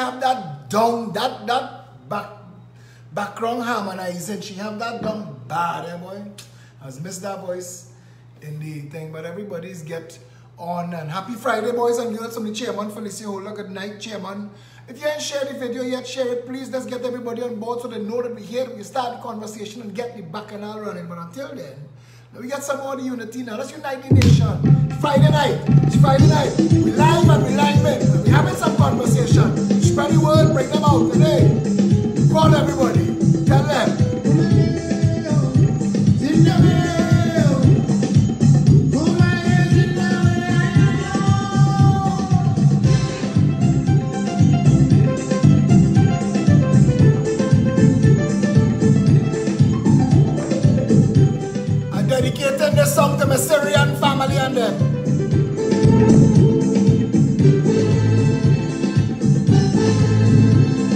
have that down, background harmonizing. She have that down bad, eh, boy. I was missed that voice in the thing, but everybody's get on. And happy Friday, boys and girls. I'm the chairman, Felicia Hola. Good night, chairman. If you haven't shared the video yet, share it, please. Let's get everybody on board so they know that we're here. We start the conversation and get the bacchanal running. But until then, we get some more unity now. Let's unite the nation. Friday night. It's Friday night. We live and we live in. We're having some conversation. Spread the word, bring them out today. Call everybody. Tell them. Dedicating this song to my Syrian family and them.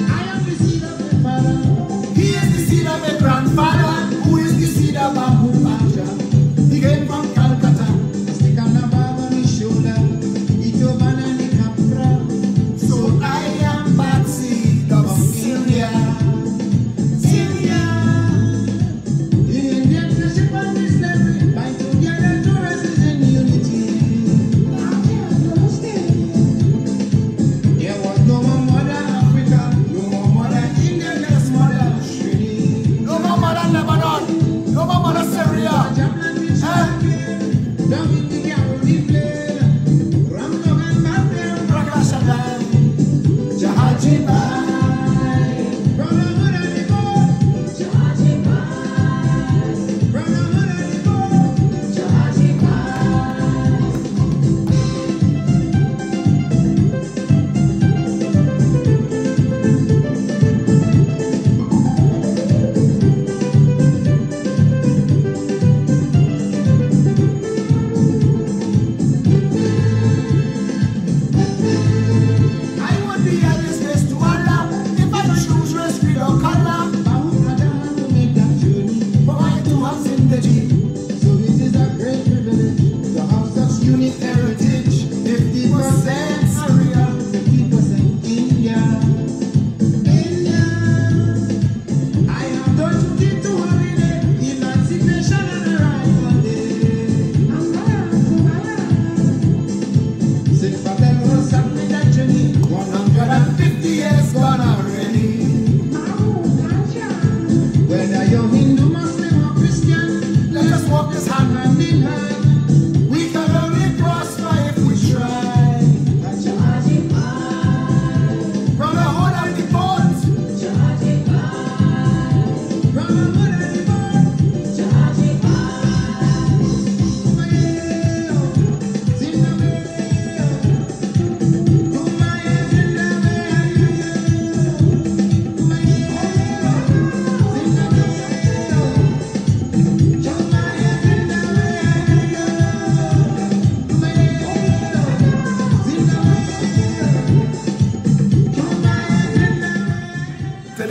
I am the seed of my father. He is the seed of my grandfather, who is the seed of Babu Baja. He came from Calcutta. Stick on the bag on his shoulder. Eat your banana capra. So I am bad seed of Syria.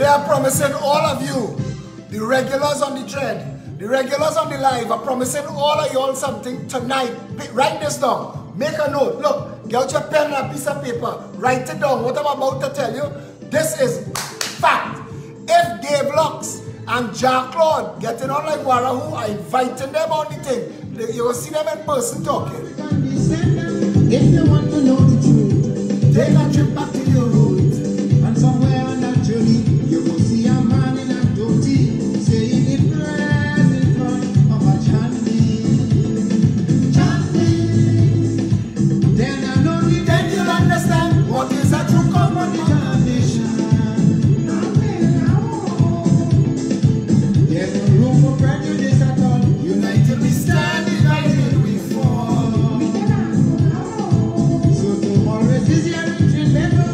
I'm promising all of you, the regulars on the thread, the regulars on the live, I'm promising all of y'all something tonight. Write this down. Make a note. Look, get your pen and a piece of paper. Write it down. What I'm about to tell you, this is fact. If Dave Lux and Jack Claude getting on like Warahu, I'm inviting them on the thing. You will see them in person talking. If you want to know the truth, take a trip back to your roots. And somewhere on that journey, you will see a man in a dhoti saying it prayers in front of a chanting. Then and only then you'll understand what is a true communication. There's no room for prejudice at all. United we stand, united we fall. So to always is here in level.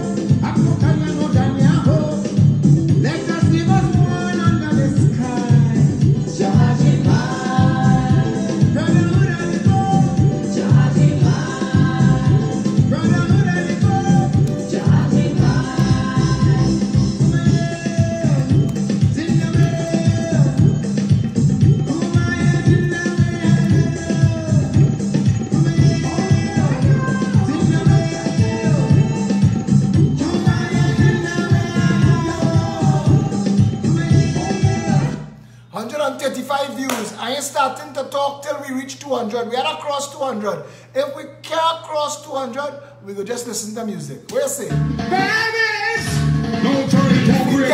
starting to talk till we reach 200. We had to cross 200. If we can't cross 200, we go just listen to music. What you say? Babies! No turning to great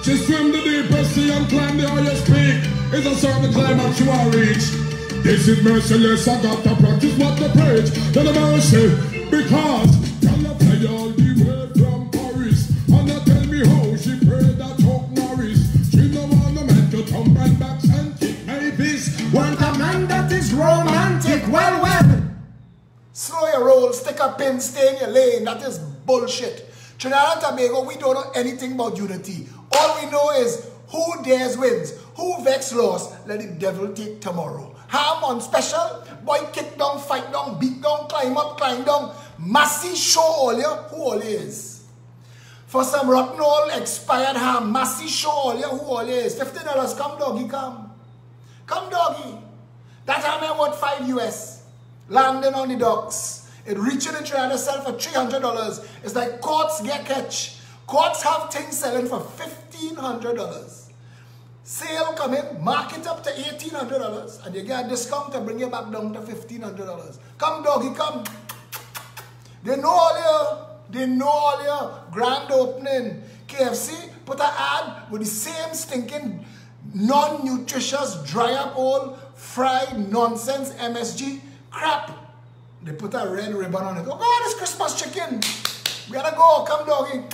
She swim the deepest sea and climb the highest peak. It's a certain climax you are reach. This is merciless, I got to practice what to preach. To the mercy, because tell her play all the way from Paris. And now tell me how she prayed that Chuck Norris. She no want a man to tumble back and kick babies. Want a man that is romantic, well. Slow your roll, stick a pin, stay in your lane. That is bullshit. Trinidad and Tobago, we don't know anything about unity. All we know is who dares wins, who vex lost, let the devil take tomorrow. Ham on special, boy kick down, fight down, beat down, climb up, climb down. Massey show all you who all is. For some rotten old expired ham, Massey show all you who all is. $50, come doggy, come. Come doggy. That ham ain't worth $5 US. Landing on the docks. It reaching in Trinidad itself for $300. It's like courts get catch. Courts have things selling for $1,500. Sale come in, mark it up to $1,800, and you get a discount to bring you back down to $1,500. Come doggy, come. They know all your, grand opening. KFC put an ad with the same stinking non-nutritious, dry up old, fried nonsense MSG crap. They put a red ribbon on it. Oh God, it's Christmas chicken. We gotta go, come doggy.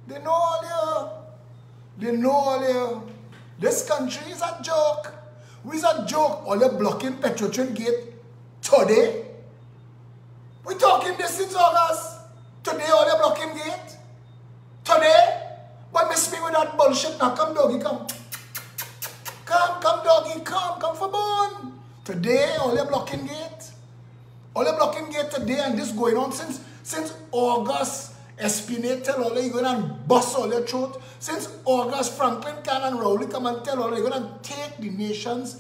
They know all you. They know all you. This country is a joke. We is a joke. All you blocking Petrotrin Gate today. We talking this since August. Today all you blocking gate. Today. But miss me with that bullshit now. Come doggy, come. Come doggy, come for bone. Today all you blocking gate. All you blocking gate today, and this going on since August. Espinate tell all you going and bust all your throat. Since August, Franklin Can and Rowley come and tell all you're going to take the nation's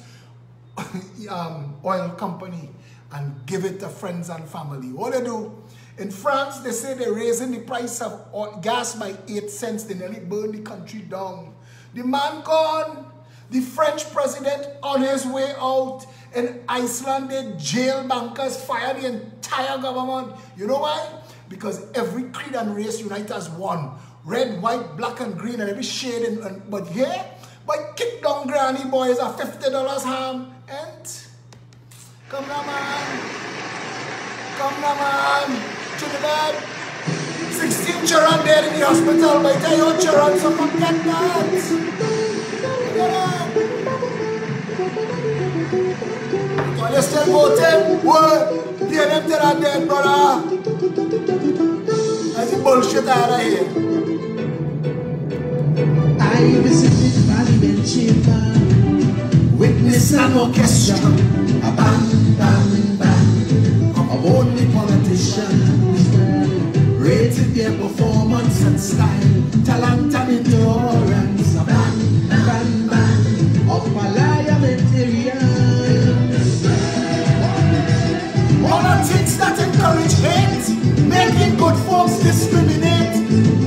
oil company and give it to friends and family. What they do? In France, they say they're raising the price of gas by 8 cents. They nearly burn the country down. The man gone. The French president on his way out. In Iceland, they jail bankers, fire the entire government. You know why? Because every creed and race unite as one. Red, white, black, and green, and every shade. But here, by kick down granny boys at $50 ham. And come now, man. Come now, man. Trinidad. 16 children dead in the hospital. But tell your children, so forget that. While you're still voting, well, pay them till they're dead, brother. That's the bullshit out of here. I visited Parliament Chamber, witness an orchestra, a band of only politicians, rated their performance and style, talent and endurance, a band of parliamentarians. Politics that encourage hate, making good folks discriminate,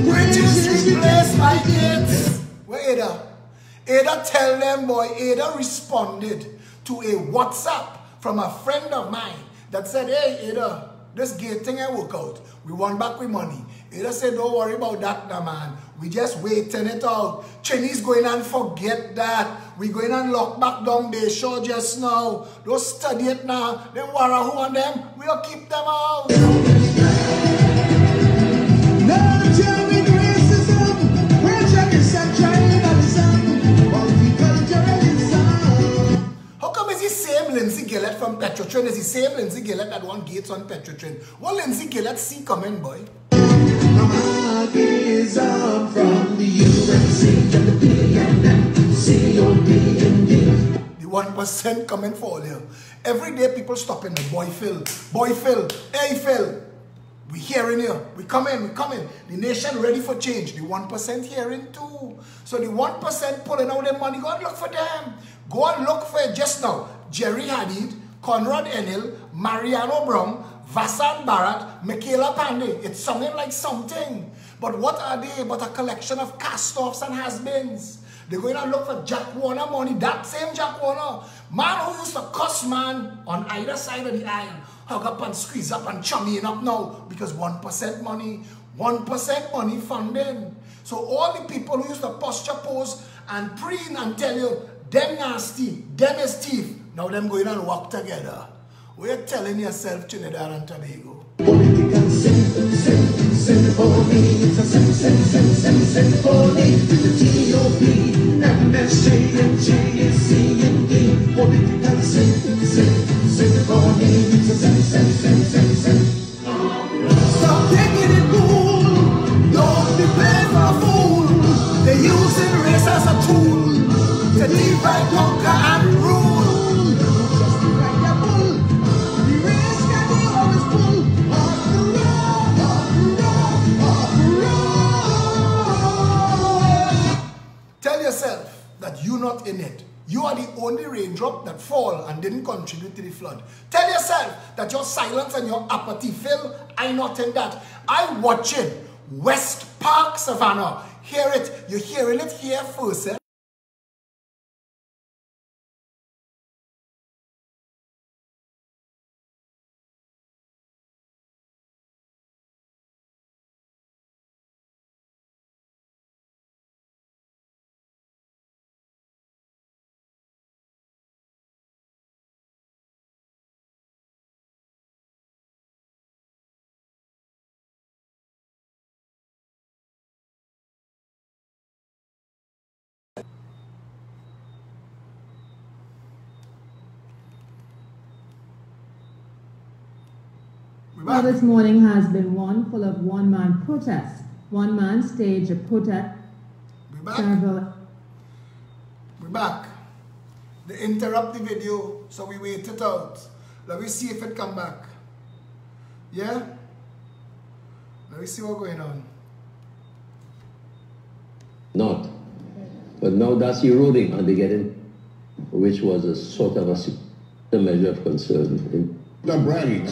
bridges replaced by gates. Well, Ada tell them, boy, Ada responded to a WhatsApp from a friend of mine that said, hey, Ada, this gate thing ain't work out. We want back with money. Ada said, don't worry about that now, man. We just waiting it out. Chinese going and forget that. We going and lock back down Bay Shore just now. Don't study it now. Them Warahu and them, we'll keep them out. No German racism, prejudice and tribalism, multiculturalism. How come is the same Lindsay Gillett from Petrotrin is the same Lindsay Gillett that won gates on Petrotrin? What Lindsay Gillett see coming, boy? Marxism from the UNC to the PNM, COPND. The 1% coming for all you. Every day people stopping the boy Phil, hey Phil. We hearing you. We coming. The nation ready for change. The 1% hearing too. So the 1% pulling out their money. Go and look for them. Go and look for it just now. Jerry Hadid, Conrad Enil, Mariano Brown, Vasant Bharat, Michaela Pandey. It's sounding like something. But what are they but a collection of cast-offs and has-beens? They're going to look for Jack Warner money. That same Jack Warner, man who used to cuss man on either side of the aisle, hug up and squeeze up and chumming up now because 1% money funding. So all the people who used to posture pose and preen and tell you, them nasty, them is thief, now them going and walk together. We're telling yourself Trinidad and Tobago. Political symphony. It's a symphony. The T.O.P. MSJ and JSC and D. Political symphony. It's a symphony. Stop taking it cool. Don't be playing for a fool. They're using race as a tool to divide, conquer, and rule. Tell yourself that you're not in it. You are the only raindrop that fall and didn't contribute to the flood. Tell yourself that your silence and your apathy, Phil, I'm not in that. I watch it. West Park, Savannah. Hear it. You're hearing it here first. Eh? Well, this morning has been one full of one-man protest. One man staged a protest. We're back. They interrupt the video, so we wait it out. Let me see if it come back. Yeah? Let me see what's going on. Not. But now that's eroding and they get in, which was a sort of a measure of concern. The bragging,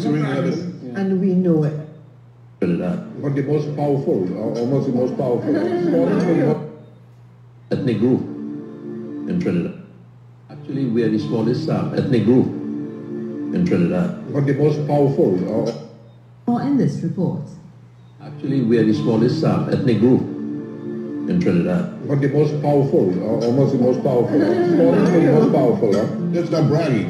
And we know it. Trinidad. But the most powerful, almost the most powerful. Ethnic group in Trinidad. Actually, we are the smallest ethnic group in Trinidad. But the most powerful. More in this report. Actually, we are the smallest ethnic group in Trinidad. But the most powerful, almost the most powerful. The most powerful, huh? That's the bragging.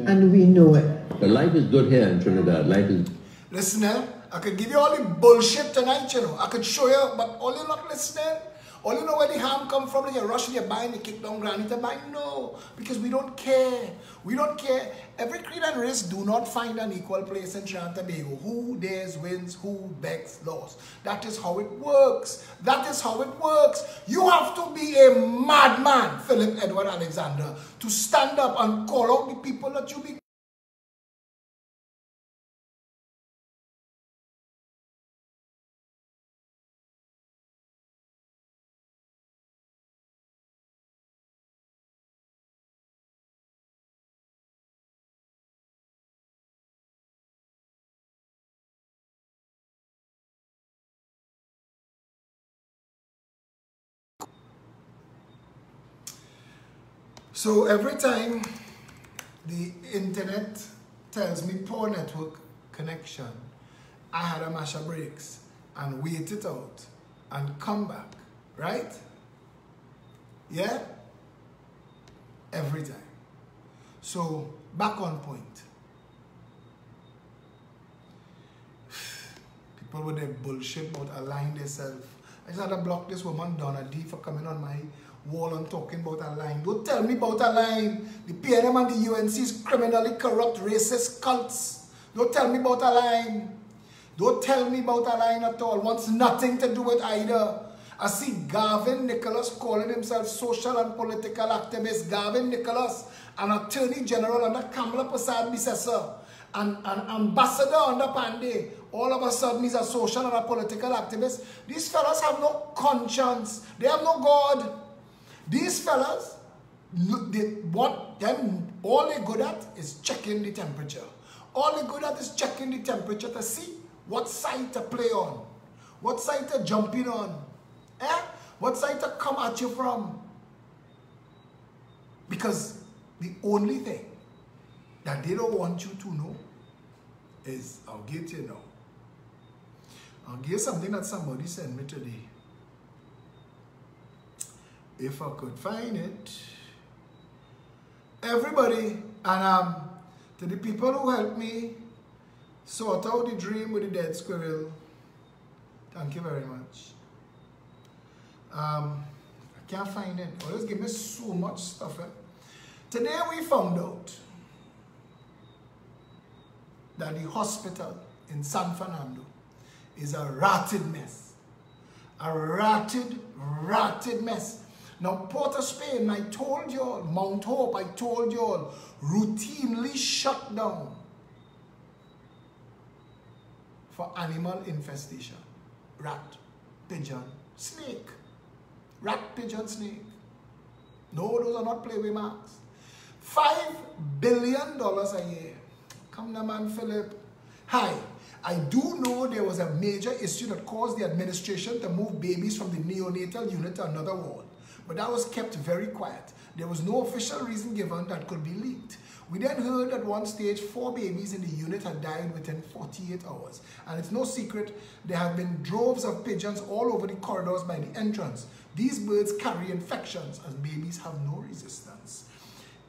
And we know it. But life is good here in Trinidad. Life is... Listen, I could give you all the bullshit tonight, you know. I could show you, but all you're not listening. All you know where the harm come from, you rush and you buy and you kick down granny to buy. No, because we don't care. We don't care. Every creed and race do not find an equal place in Trinidad and Tobago. Who dares wins, who begs lost. That is how it works. That is how it works. You have to be a madman, Philip Edward Alexander, to stand up and call out the people that you be. So every time the internet tells me poor network connection, I had to mash up brakes and wait it out and come back, right? Yeah? Every time. So back on point. People with their bullshit about aligning themselves. I just had to block this woman, Donna D, for coming on my wall and talking about a line. Don't tell me about a line. The PNM and the UNC is criminally corrupt, racist cults. Don't tell me about a line. Don't tell me about a line at all. Wants nothing to do with either. I see Gavin Nicholas calling himself social and political activist. Gavin Nicholas, an attorney general under Kamala Prasad Bisesa, and ambassador under Pandey. All of a sudden he's a social and a political activist. These fellas have no conscience. They have no God. These fellas, all they're good at is checking the temperature. All they're good at is checking the temperature to see what side to play on, what side to jump in on. What side to come at you from? Because the only thing that they don't want you to know is, I'll get you now. I'll give you something that somebody sent me today. If I could find it. Everybody, and to the people who helped me sort out the dream with the dead squirrel, thank you very much. I can't find it. Always give me so much stuff. Today we found out that the hospital in San Fernando is a rotted mess. A rotted mess. Now, Port of Spain, I told you all, Mount Hope, I told you all, routinely shut down for animal infestation. Rat, pigeon, snake. Rat, pigeon, snake. No, those are not play-away marks. $5 billion a year. Come now, man, Philip. Hi. I do know there was a major issue that caused the administration to move babies from the neonatal unit to another ward. But that was kept very quiet. There was no official reason given that could be leaked. We then heard at one stage 4 babies in the unit had died within 48 hours. And it's no secret, there have been droves of pigeons all over the corridors by the entrance. These birds carry infections as babies have no resistance.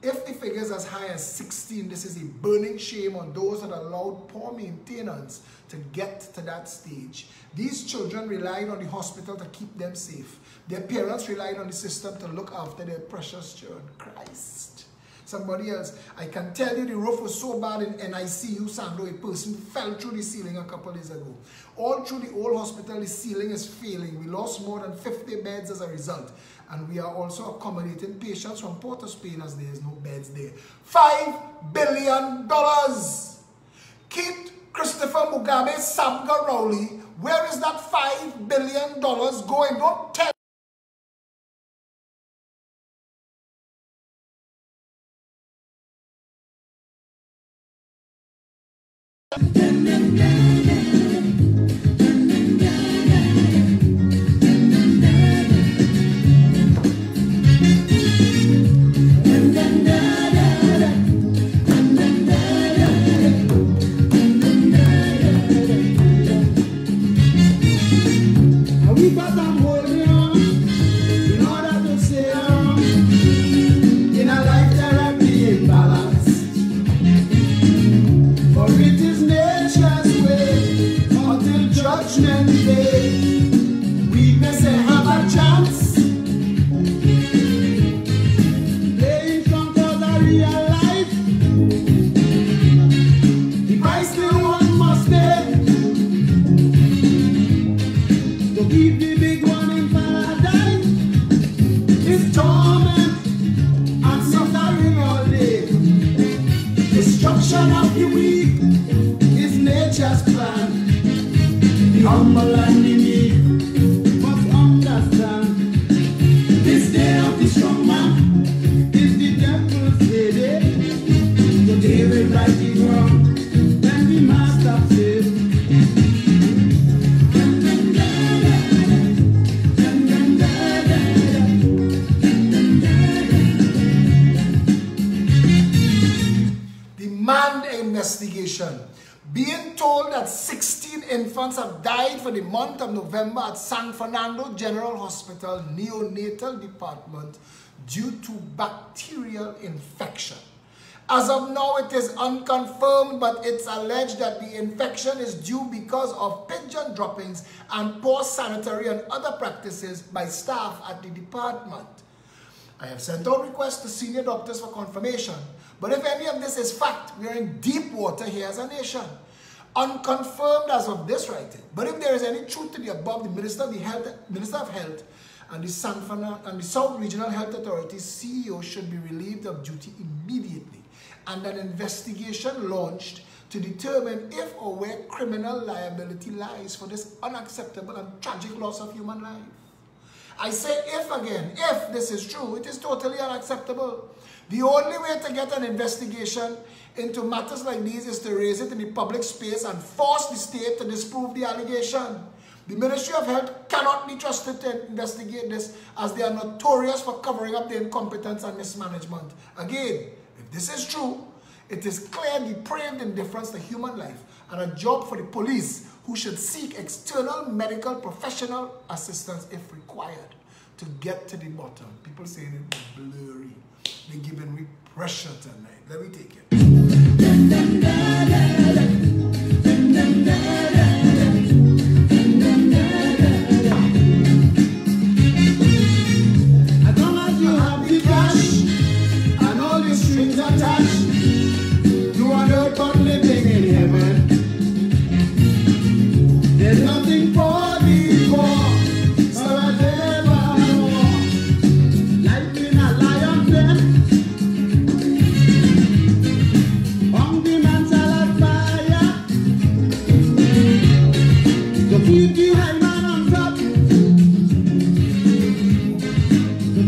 If the figure is as high as 16, this is a burning shame on those that allowed poor maintenance to get to that stage. These children relied on the hospital to keep them safe. Their parents relied on the system to look after their precious children. Christ. Somebody else, I can tell you the roof was so bad in NICU, Sando, a person fell through the ceiling a couple days ago. All through the old hospital, the ceiling is failing. We lost more than 50 beds as a result. And we are also accommodating patients from Port of Spain as there is no beds there. $5 billion. Keith Christopher Mugabe, Samga Rowley, where is that $5 billion going? Don't tell. Being told that 16 infants have died for the month of November at San Fernando General Hospital Neonatal Department due to bacterial infection. As of now, it is unconfirmed, but it's alleged that the infection is due because of pigeon droppings and poor sanitary and other practices by staff at the department. I have sent out requests to senior doctors for confirmation, but if any of this is fact, we are in deep water here as a nation. Unconfirmed as of this writing, but if there is any truth to the above, the Minister of Health and the South Regional Health Authority CEO should be relieved of duty immediately, and an investigation launched to determine if or where criminal liability lies for this unacceptable and tragic loss of human life. I say if again, if this is true, it is totally unacceptable. The only way to get an investigation into matters like these is to raise it in the public space and force the state to disprove the allegation. The Ministry of Health cannot be trusted to investigate this, as they are notorious for covering up their incompetence and mismanagement. Again, if this is true, it is clear depraved indifference to human life and a job for the police, who should seek external medical professional assistance if required to get to the bottom. People saying it was blurry. They're giving me pressure tonight. Let me take it. As long as you have the cash and all the strings attached, you are no but living in heaven. There's nothing for the poor, so I never know. Life in a lion's den, hungry man salad fire. So keep the high man on top, so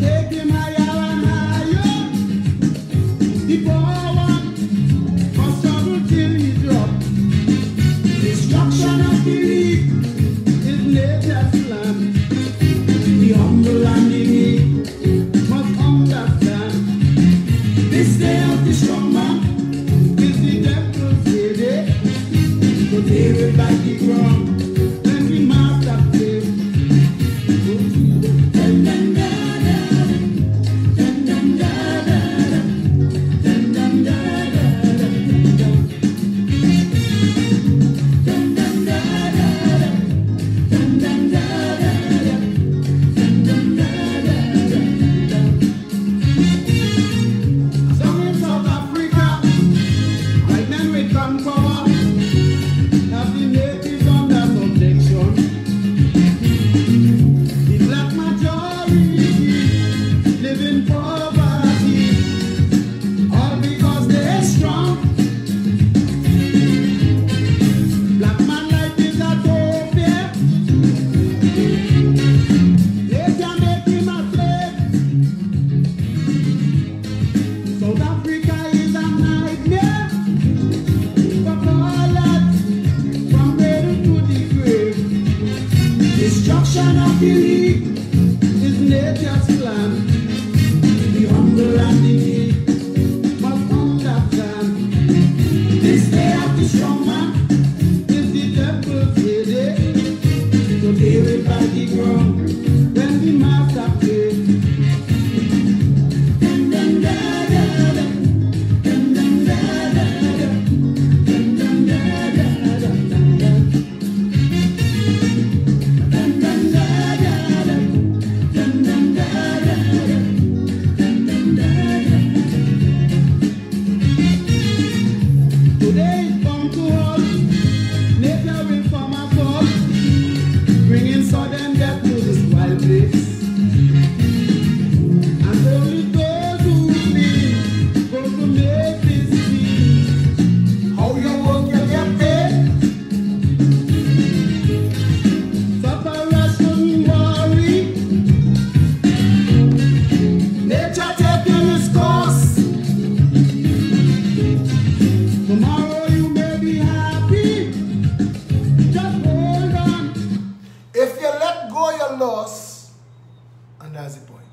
take him higher and higher. The poor one must struggle till he drop. Destruction of the weak is nature's plan. The humble and the meek must understand. This day of the strong man is the devil's day. So they will bite the ground when the master plays. Some in South Africa, white men with gunpower have the natives under subjection. The black majority live in poverty, all because they're strong. Black man life is a utopia. They can make him a slave. South Africa is a nightmare for callers from cradle to the grave. Destruction of the weak is nature's plan. The humble and the meek must understand. This day of the strong man is the devil's day. So they will bite the ground when the master plays. Today is bound to hold. Nature will form a fall, bringing sudden death to this wild place. And only those who believe go to make this see. How you work, you get paid. Sufferers shouldn't worry. Nature taking its course. Tomorrow you may be happy. Just hold on. If you let go, you're lost. And that's the point.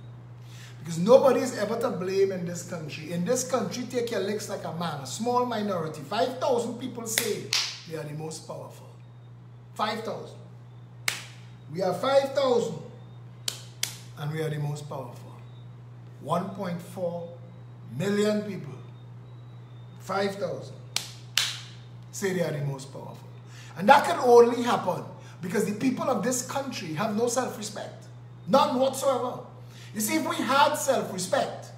Because nobody is ever to blame in this country. In this country, take your licks like a man. A small minority. 5,000 people say they are the most powerful. 5,000. We are 5,000. And we are the most powerful. 1.4 million people. 5,000. Say they are the most powerful. And that can only happen because the people of this country have no self-respect. None whatsoever. You see, if we had self-respect,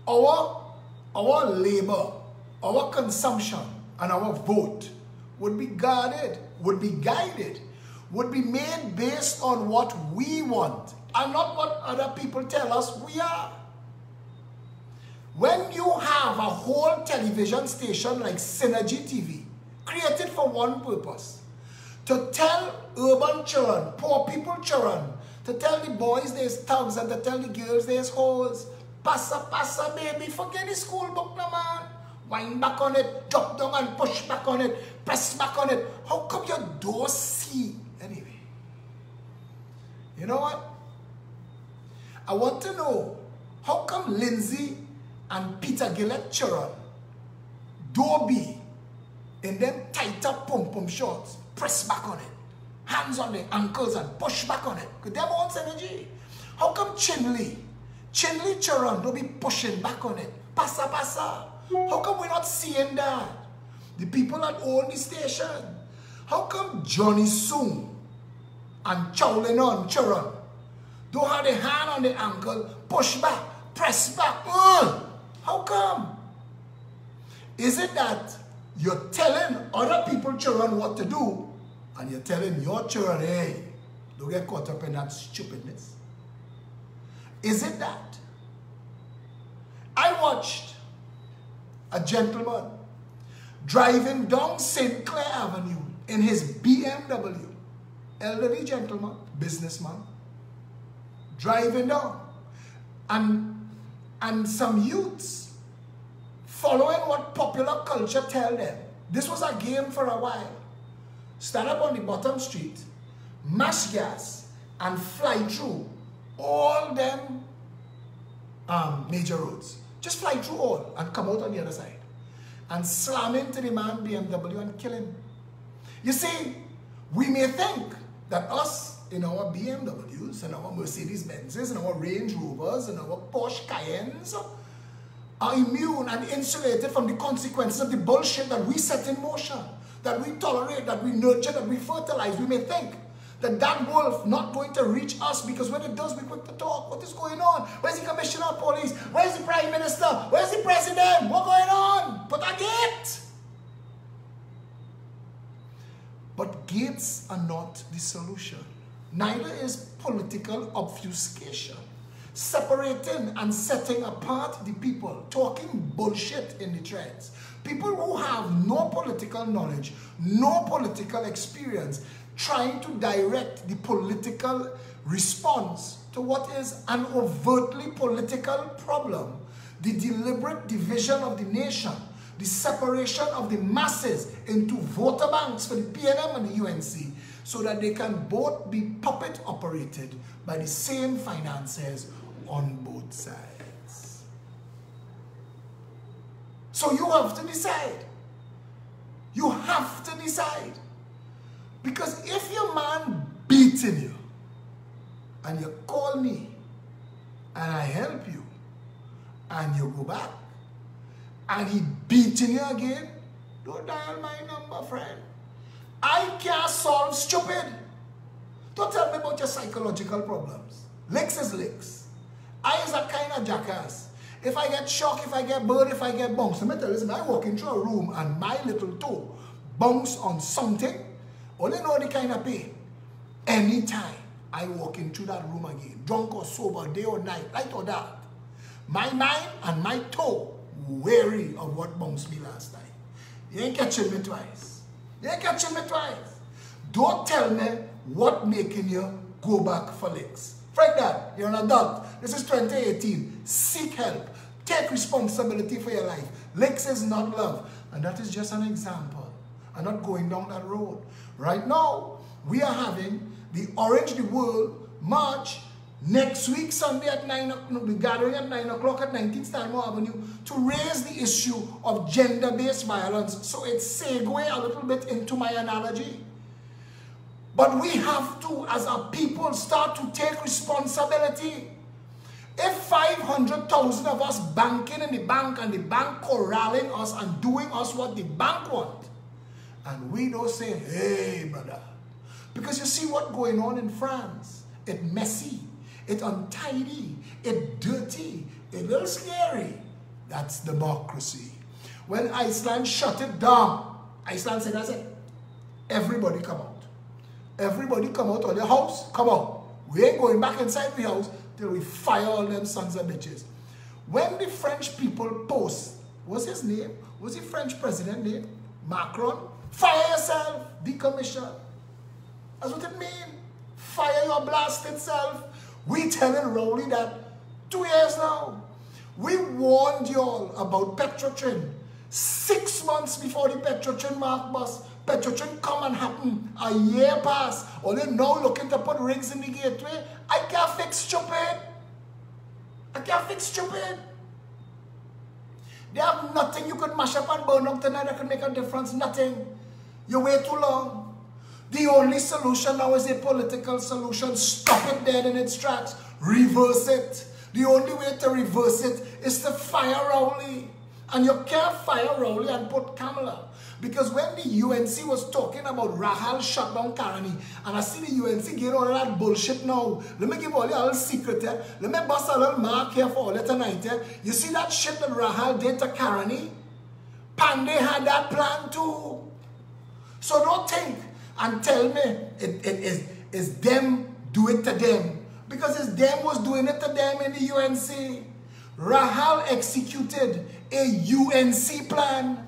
our labor, our consumption, and our vote would be guarded, would be guided, would be made based on what we want and not what other people tell us we are. When you have a whole television station like Synergy TV, created for one purpose, to tell urban children, poor people children, to tell the boys there's thugs and to tell the girls there's hoes. Passa, passa, baby, forget the school book, no man. Wind back on it, drop down and push back on it, press back on it. How come you don't see? Anyway, You know what? I want to know, how come Lindsay and Peter Gillett children, Dobie, in them tight up pom-pom shorts, press back on it, hands on the ankles and push back on it, because they have own energy. How come Chinley children don't be pushing back on it? Passa. How come we're not seeing that? The people that own the station. How come Johnny Soong and Chowlin children don't have the hand on the ankle, push back, press back? How come? Is it that you're telling other people's children what to do, and you're telling your children, hey, don't get caught up in that stupidness? Is it that? I watched a gentleman driving down St. Clair Avenue in his BMW. Elderly gentleman, businessman, driving down. And some youths following what popular culture tell them. This was a game for a while. Stand up on the bottom street, mash gas, and fly through all them major roads. Just fly through all and come out on the other side. And slam into the man BMW and kill him. You see, we may think that us in our BMWs and our Mercedes Benzes and our Range Rovers and our Porsche Cayennes are immune and insulated from the consequences of the bullshit that we set in motion, that we tolerate, that we nurture, that we fertilize. We may think that that wolf not going to reach us, because when it does, we quick to talk. What is going on? Where's the commissioner of police? Where's the prime minister? Where's the president? What's going on? Put a gate. But gates are not the solution. Neither is political obfuscation, separating and setting apart the people, talking bullshit in the threads. People who have no political knowledge, no political experience, trying to direct the political response to what is an overtly political problem, the deliberate division of the nation, the separation of the masses into voter banks for the PNM and the UNC, so that they can both be puppet operated by the same finances on both sides. So you have to decide. You have to decide. Because if your man beating you, and you call me, and I help you, and you go back, and he beating you again, don't dial my number, friend. I can't solve stupid. Don't tell me about your psychological problems. Licks is licks. I is a kind of jackass. If I get shocked, if I get burned, if I get bounced, let me tell you, listen, I walk into a room and my little toe bounce on something, only know the kind of pain. Anytime I walk into that room again, drunk or sober, day or night, light or dark, my mind and my toe wary of what bounced me last time. You ain't catching me twice. You ain't catching me twice. Don't tell me what making you go back for licks. Frank that, you're an adult. This is 2018. Seek help. Take responsibility for your life. Licks is not love. And that is just an example. I'm not going down that road. Right now, we are having the Orange the World March next week, Sunday at 9 o'clock, the gathering at 9 o'clock at 19th Stanmore Avenue, to raise the issue of gender-based violence. So it segue a little bit into my analogy. But we have to, as a people, start to take responsibility. If 500,000 of us banking in the bank and the bank corralling us and doing us what the bank want, and we don't say, hey, brother. Because you see what's going on in France. It's messy. It's untidy. It's dirty. It's a little scary. That's democracy. When Iceland shut it down, Iceland said, that's it. Everybody come out. Everybody come out of the house. Come out. We ain't going back inside the house till we fire all them sons of bitches. When the French people post, what's his name? What's the French president name? Macron? Fire yourself. Decommission. That's what it means. Fire your blasted self. We telling Rowley that 2 years now. We warned y'all about Petrotrin. 6 months before the Petrotrin mark bus. Petrotrin come and happen. A year pass. Or they now looking to put rigs in the gateway. I can't fix stupid. I can't fix stupid. They have nothing you could mash up and burn up tonight that could make a difference. Nothing. You wait too long. The only solution now is a political solution. Stop it dead in its tracks. Reverse it. The only way to reverse it is to fire Rowley. And you can't fire Rowley and put Kamala. Because when the UNC was talking about Rahal shut down Caroni, and I see the UNC getting all that bullshit now. Let me give all you a little secret here. Let me bust a little mark here for all you tonight here. You see that shit that Rahal did to Caroni? Pandey had that plan too. So don't think and tell me it is them do it to them. Because it's them was doing it to them in the UNC. Rahal executed a UNC plan.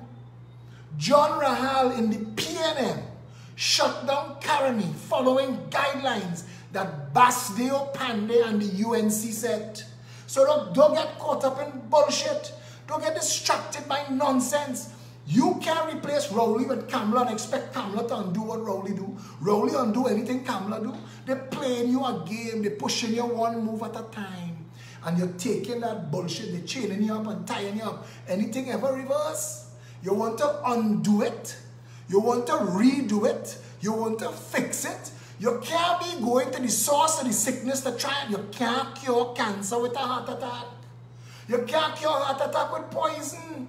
John Rahal in the PNM shut down Caroni following guidelines that Basdeo, Pandey and the UNC set. So don't get caught up in bullshit. Don't get distracted by nonsense. You can't replace Rowley with Kamala and expect Kamala to undo what Rowley do. Rowley undo anything Kamala do. They're playing you a game. They're pushing you one move at a time. And you're taking that bullshit. They're chaining you up and tying you up. Anything ever reverse? You want to undo it. You want to redo it. You want to fix it. You can't be going to the source of the sickness to try it. You can't cure cancer with a heart attack. You can't cure a heart attack with poison.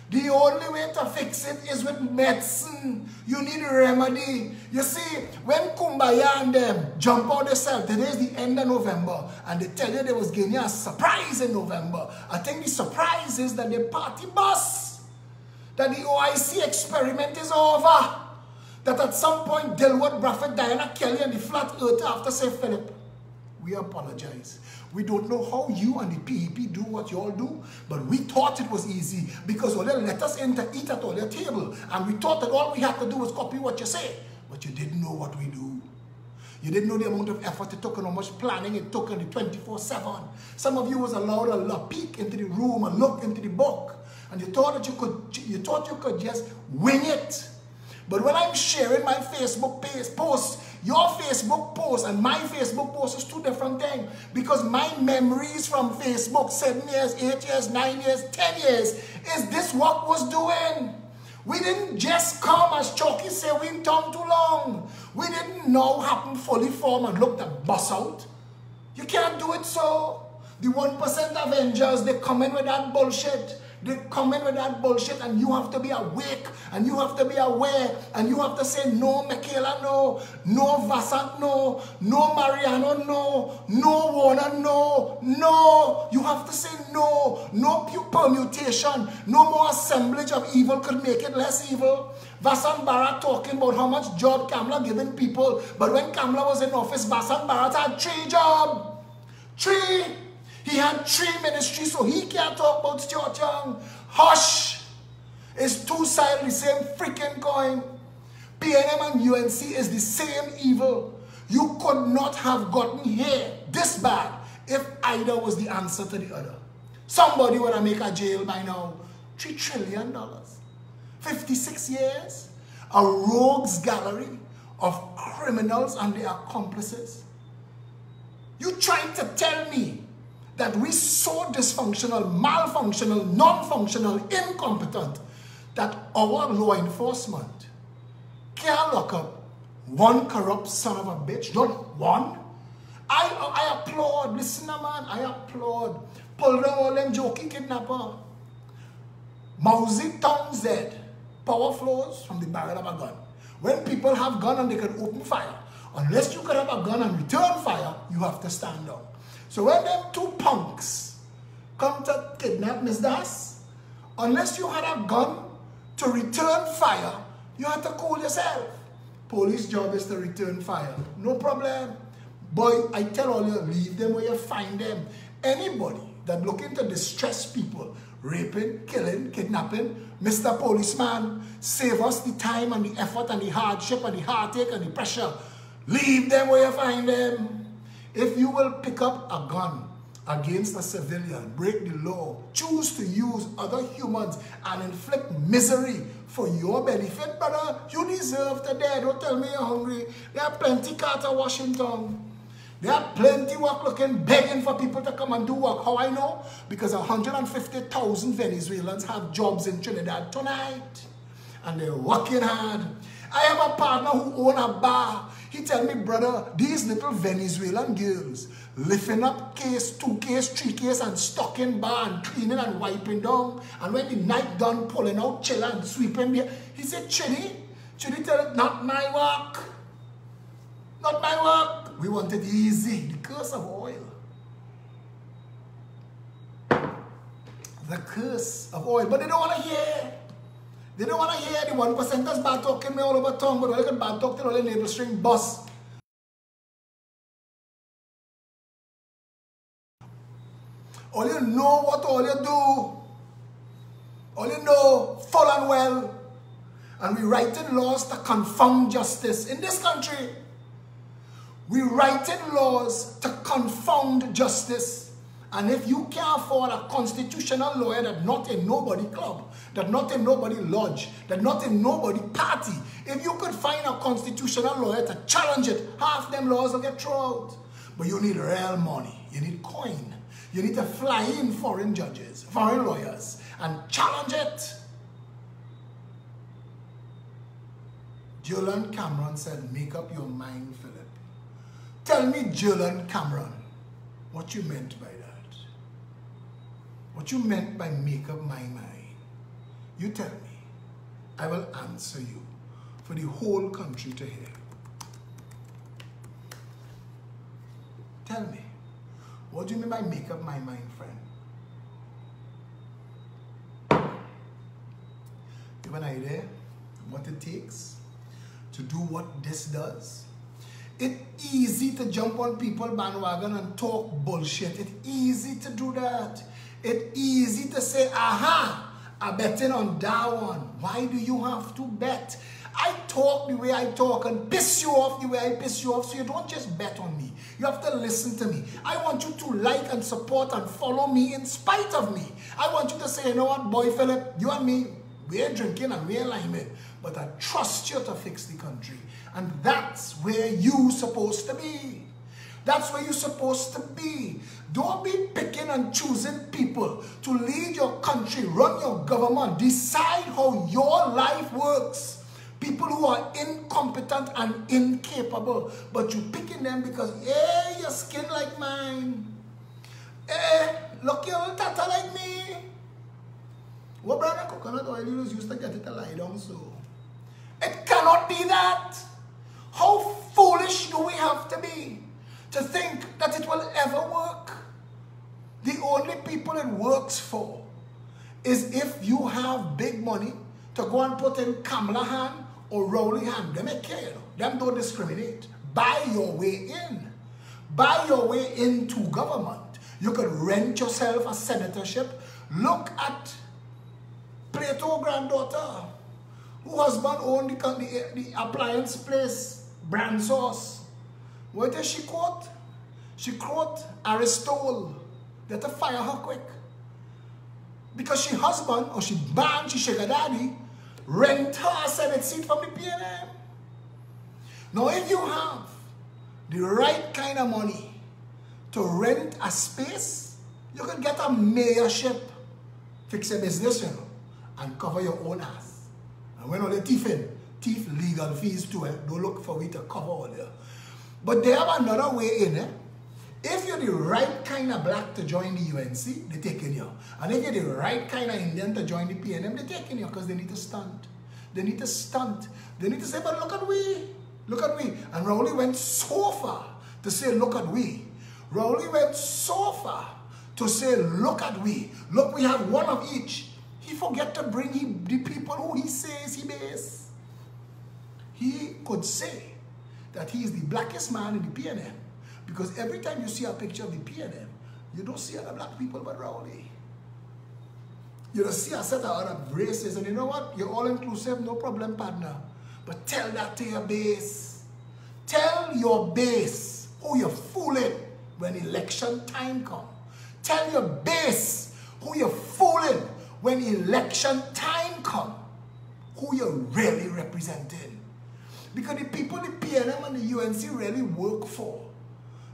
The only way to fix it is with medicine. You need a remedy. You see, when Kumbaya and them jump out themselves, today is the end of November, and they tell you they was getting a surprise in November. I think the surprise is that the party bus, that the OIC experiment is over. That at some point, Dilworth, Bradford, Diana Kelly, and the Flat Earth after say, Philip, we apologize. We don't know how you and the PEP do what you all do, but we thought it was easy because all they let us in to eat at all your table. And we thought that all we had to do was copy what you say. But you didn't know what we do. You didn't know the amount of effort it took and how much planning it took in the 24/7. Some of you was allowed a peek into the room and look into the book. And you thought that you could just wing it. But when I'm sharing my Facebook post, your Facebook post and my Facebook post is two different things. Because my memories from Facebook, 7 years, 8 years, 9 years, 10 years, is this what was doing. We didn't just come, as Chalky said, we didn't come too long. We didn't know happen fully formed and look the bus out. You can't do it so. The 1% Avengers, they come in with that bullshit. They come in with that bullshit, and you have to be awake, and you have to be aware, and you have to say, no, Michaela, no, no, Vasant, no, no, Mariano, no, no, Warner, no, no. You have to say no, no permutation, no more assemblage of evil could make it less evil. Vasant Bharat talking about how much job Kamala giving people, but when Kamala was in office, Vasant Bharat had 3 jobs. 3. He had 3 ministries, so he can't talk about Stuart Young. Hush! It's two sides of the same freaking coin. PNM and UNC is the same evil. You could not have gotten here this bad if either was the answer to the other. Somebody would have made a jail by now. $3 trillion. 56 years. A rogues gallery of criminals and their accomplices. You trying to tell me that we so dysfunctional, malfunctional, non-functional, incompetent, that our law enforcement can't lock up one corrupt son of a bitch, not one. I applaud, listen man, I applaud. Pull down all them jokey kidnapper. Mausi Townsend, power flows from the barrel of a gun. When people have gun and they can open fire, unless you can have a gun and return fire, you have to stand down. So when them 2 punks come to kidnap Ms. Das, unless you had a gun to return fire, you have to cool yourself. Police job is to return fire. No problem. Boy, I tell all you, leave them where you find them. Anybody that looking to distress people, raping, killing, kidnapping, Mr. Policeman, save us the time and the effort and the hardship and the heartache and the pressure. Leave them where you find them. If you will pick up a gun against a civilian, break the law, choose to use other humans and inflict misery for your benefit, brother, you deserve to die. Don't tell me you're hungry. There are plenty Carter, Washington. There are plenty work looking, begging for people to come and do work. How I know? Because 150,000 Venezuelans have jobs in Trinidad tonight. And they're working hard. I have a partner who owns a bar. He tell me, brother, these little Venezuelan girls lifting up case, 2 case, 3 case, and stocking bar and cleaning and wiping down. And when the night done, pulling out chiller and sweeping there. He said, Chidi tell it, not my work. Not my work. We want it easy. The curse of oil. The curse of oil. But they don't want to hear. They don't want to hear the 1%ers bad talking me all over tongue, but all they can bad talk till all the navel string bust. All you know what all you do. All you know full and well. And we writing laws to confound justice in this country. We writing laws to confound justice. And if you can't afford a constitutional lawyer that not in nobody club, that not in nobody lodge, that not in nobody party, if you could find a constitutional lawyer to challenge it, half them laws will get thrown out. But you need real money. You need coin. You need to fly in foreign judges, foreign lawyers, and challenge it. Julian Cameron said, make up your mind, Philip. Tell me, Julian Cameron, what you meant by that. What you meant by make up my mind. You tell me. I will answer you for the whole country to hear. Tell me. What do you mean by make up my mind, friend? You have an idea what it takes to do what this does? It's easy to jump on people's bandwagon and talk bullshit. It's easy to do that. It's easy to say, aha, I'm betting on that one. Why do you have to bet? I talk the way I talk and piss you off the way I piss you off, so you don't just bet on me. You have to listen to me. I want you to like and support and follow me in spite of me. I want you to say, you know what, boy Philip, you and me, we're drinking and we're liming, but I trust you to fix the country. And that's where you're supposed to be. That's where you're supposed to be. Don't be picking and choosing people to lead your country, run your government, decide how your life works. People who are incompetent and incapable, but you picking them because, hey, your skin like mine. Hey, look, your little tata like me. What brand of coconut oil you used to get it to lie down so? It cannot be that. How foolish do we have to be to think that it will ever work? The only people it works for is if you have big money to go and put in Kamala hand or Rowley hand. They may care, you know. Them don't discriminate. Buy your way in. Buy your way into government. You could rent yourself a senatorship. Look at Plato granddaughter, who husband owned the appliance place, brand sauce. What did she quote? She quote Aristotle. They had to fire her quick. Because she husband, or she banned, she sugar daddy, rent her a Senate seat from the PNM. Now if you have the right kind of money to rent a space, you can get a mayorship, fix your business, you know, and cover your own ass. And when all the thief legal fees too, don't look for me to cover all there. But they have another way in, eh? If you're the right kind of black to join the UNC, they're taking you. And if you're the right kind of Indian to join the PNM, they're taking you because they need to stunt. They need to stunt. They need to say, but look at we. Look at we. And Rowley went so far to say, look at we. Rowley went so far to say, look at we. Look, we have one of each. He forget to bring the people who he says he is. He could say that he is the blackest man in the PNM. Because every time you see a picture of the PNM, you don't see other black people but Rowley. You don't see a set of other races. And you know what? You're all inclusive, no problem, partner. But tell that to your base. Tell your base who you're fooling when election time comes. Tell your base who you're fooling when election time comes, who you're really representing. Because the people the PNM and the UNC really work for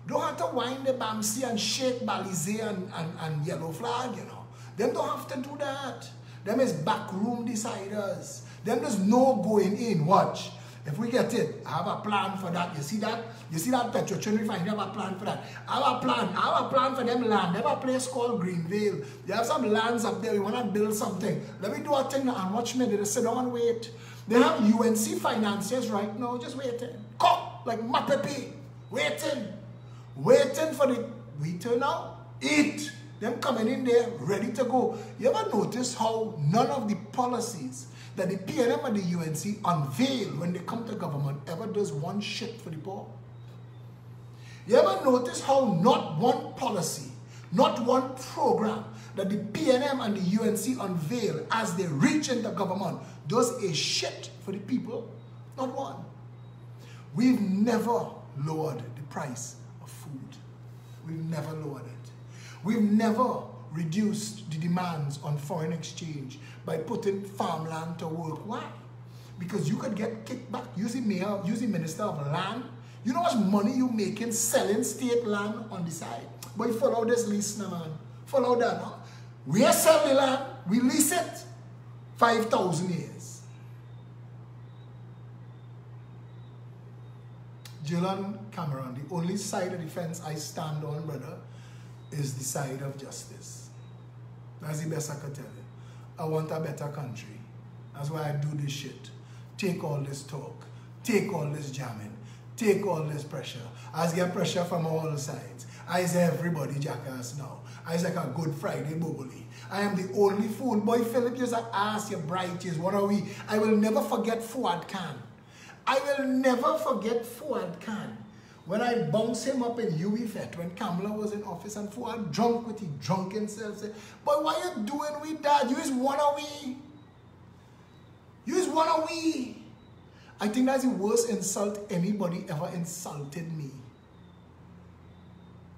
don't have to wind the Bamsi and shake Balize and Yellow Flag, you know. Them don't have to do that. Them is backroom deciders. Them there's no going in. Watch. If we get it, I have a plan for that. You see that? You see that Petrotrin refinery? I have a plan for that. I have a plan for them land. They have a place called Greenvale. They have some lands up there. We want to build something. Let me do a thing and watch me. They just sit down and wait. They have UNC financiers right now just waiting. Cock like Mapepi. Waiting. Waiting for the waiting now. Eat. Them coming in there ready to go. You ever notice how none of the policies that the PNM and the UNC unveil when they come to government ever does one shit for the poor? You ever notice how not one policy, not one program that the PNM and the UNC unveil as they reach into government does a shit for the people? Not one. We've never lowered the price of food. We've never lowered it. We've never reduced the demands on foreign exchange by putting farmland to work. Why? Because you could get kickback. Using mayor, using minister of land. You know how much money you making selling state land on the side? But you follow this lease now, man. Follow that. Huh? We sell the land, we lease it 5,000 years. Gillan Cameron, the only side of the fence I stand on, brother, is the side of justice. That's the best I can tell you. I want a better country. That's why I do this shit. Take all this talk. Take all this jamming. Take all this pressure. I get pressure from all sides. I say everybody jackass now. I say like a Good Friday bubbly. I am the only fool. Boy, Philip, you ask your bright is what are we? I will never forget Fuad Khan. I will never forget Fuad Khan. When I bounced him up in UEFET, when Kamala was in office and Fuad drunk with his drunken self, said, boy, why you doing with that? You is one of we. You is one of we. I think that's the worst insult anybody ever insulted me.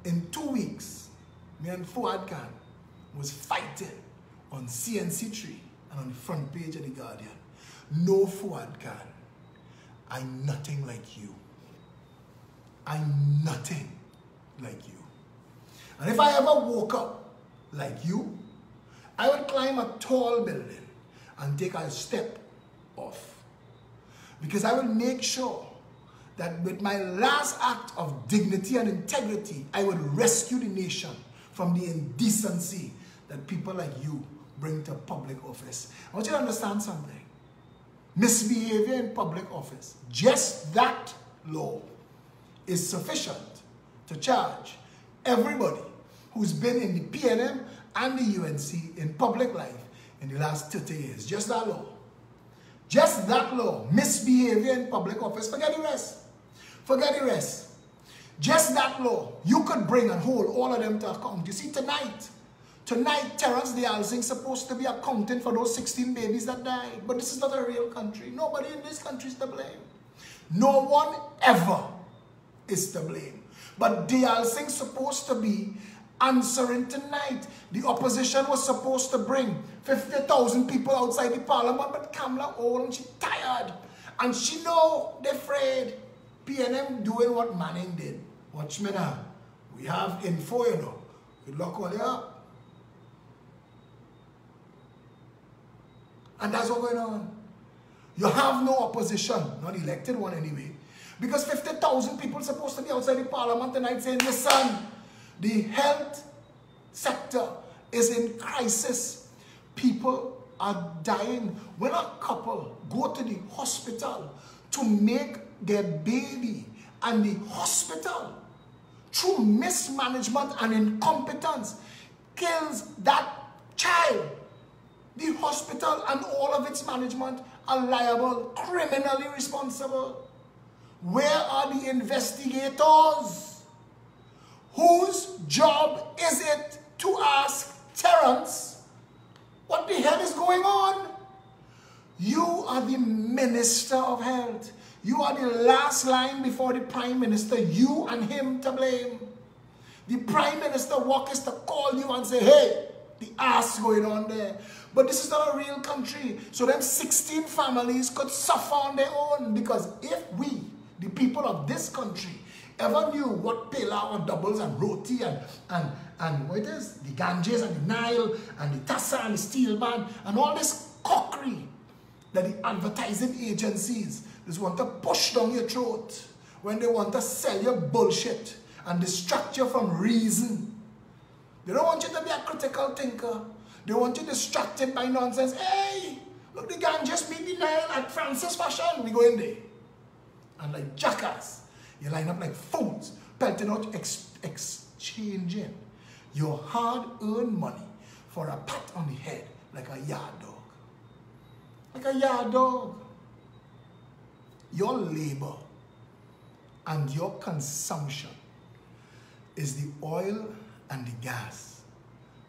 In 2 weeks, me and Fuad Khan was fighting on CNC3 and on the front page of The Guardian. No, Fuad Khan, I'm nothing like you. I'm nothing like you. And if I ever woke up like you, I would climb a tall building and take a step off. Because I will make sure that with my last act of dignity and integrity, I would rescue the nation from the indecency that people like you bring to public office. I want you to understand something. Misbehavior in public office, just that law is sufficient to charge everybody who's been in the PNM and the UNC in public life in the last 30 years. Just that law. Just that law. Misbehavior in public office. Forget the rest. Forget the rest. Just that law. You could bring and hold all of them to account. You see, tonight, Terrence Deyalsingh is supposed to be accounting for those 16 babies that died. But this is not a real country. Nobody in this country is to blame. No one ever is to blame. But Deyalsingh is supposed to be answering tonight. The opposition was supposed to bring 50,000 people outside the parliament, but Kamala old and she tired. And she know they're afraid. PNM doing what Manning did. Watch me now. We have info, you know. We lock all you up. And that's what's going on. You have no opposition, not elected one anyway. Because 50,000 people are supposed to be outside the parliament tonight saying, listen, the health sector is in crisis. People are dying. When a couple go to the hospital to make their baby and the hospital, through mismanagement and incompetence, kills that child, the hospital and all of its management are liable, criminally responsible. Where are the investigators? Whose job is it to ask Terrence, what the hell is going on? You are the Minister of Health. You are the last line before the Prime Minister. You and him to blame. The Prime Minister work is to call you and say, hey, the ass going on there. But this is not a real country. So them 16 families could suffer on their own. Because if we, the people of this country, ever knew what Pela and doubles and roti and what it is, the Ganges and the Nile and the Tassa and the Steel Band and all this cockery that the advertising agencies just want to push down your throat when they want to sell you bullshit and distract you from reason. They don't want you to be a critical thinker. They want you distracted by nonsense. Hey, look, the Ganges meet the Nile at Francis Fashion. We go in there. And like jackass, you line up like fools, pelting out, exchanging your hard-earned money for a pat on the head like a yard dog. Like a yard dog. Your labor and your consumption is the oil and the gas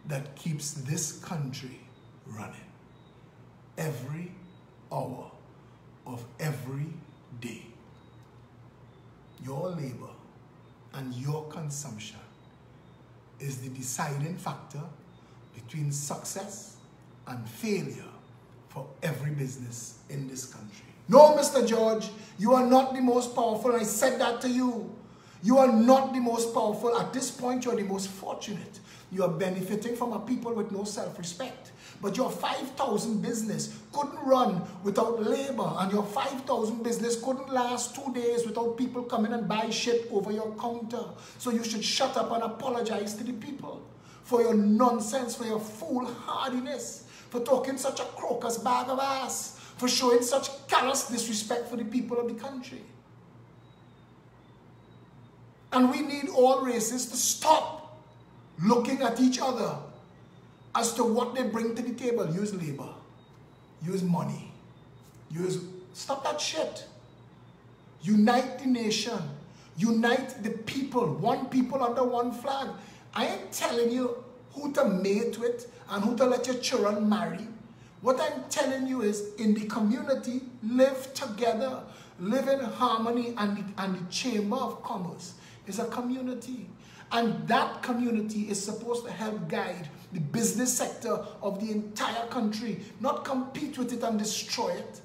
that keeps this country running every hour of every day. Your labor and your consumption is the deciding factor between success and failure for every business in this country. No, Mr. George, you are not the most powerful. I said that to you. You are not the most powerful. At this point, you are the most fortunate. You are benefiting from a people with no self-respect. But your 5,000 business couldn't run without labor, and your 5,000 business couldn't last 2 days without people coming and buy shit over your counter. So you should shut up and apologize to the people for your nonsense, for your foolhardiness, for talking such a crocus bag of ass, for showing such callous disrespect for the people of the country. And we need all races to stop looking at each other as to what they bring to the table. Use labor. Use money. Stop that shit. Unite the nation. Unite the people. One people under one flag. I ain't telling you who to mate with and who to let your children marry. What I'm telling you is, in the community, live together. Live in harmony, and the Chamber of Commerce is a community. And that community is supposed to help guide the business sector of the entire country, not compete with it and destroy it,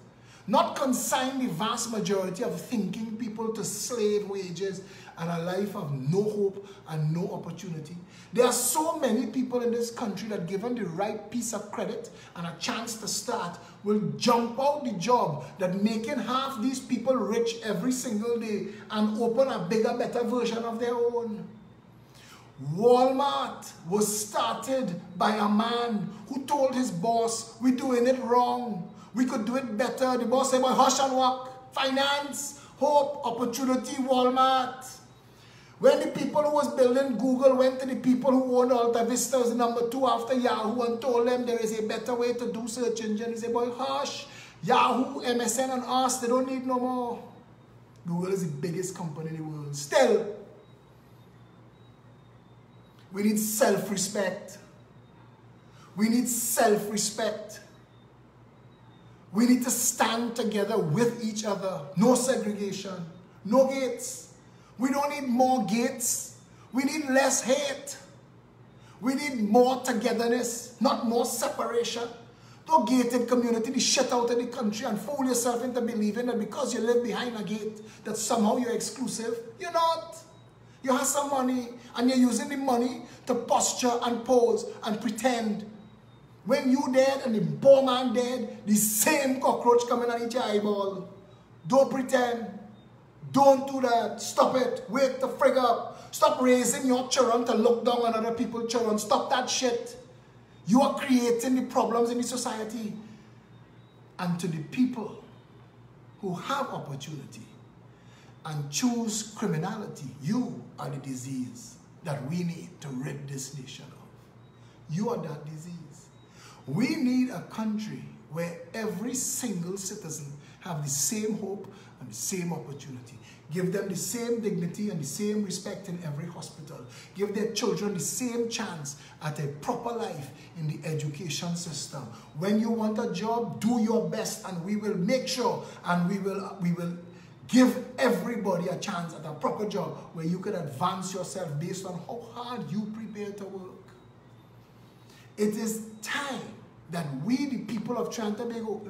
not consign the vast majority of thinking people to slave wages and a life of no hope and no opportunity. There are so many people in this country that, given the right piece of credit and a chance to start, will jump out the job that making half these people rich every single day and open a bigger, better version of their own. Walmart was started by a man who told his boss, we're doing it wrong. We could do it better. The boss said, well, hush and walk. Finance, hope, opportunity, Walmart. When the people who was building Google went to the people who owned Alta Vista's number 2 after Yahoo and told them there is a better way to do search engine, he said, boy, hush. Yahoo, MSN and us, they don't need no more. Google is the biggest company in the world. Still, we need self-respect. We need self-respect. We need to stand together with each other. No segregation. No gates. We don't need more gates. We need less hate. We need more togetherness, not more separation. Don't gated community the shit out of the country and fool yourself into believing that because you live behind a gate that somehow you're exclusive. You're not. You have some money, and you're using the money to posture and pose and pretend. When you dead and the poor man dead, the same cockroach coming and eat your eyeball. Don't pretend. Don't do that. Stop it. Wake the frig up. Stop raising your children to look down on other people's children. Stop that shit. You are creating the problems in the society. And to the people who have opportunity and choose criminality, you are the disease that we need to rid this nation of. You are that disease. We need a country where every single citizen have the same hope and the same opportunity. Give them the same dignity and the same respect in every hospital. Give their children the same chance at a proper life in the education system. When you want a job, do your best, and we will make sure, and we will Give everybody a chance at a proper job where you can advance yourself based on how hard you prepare to work. It is time that we, the people of Trinidad and Tobago,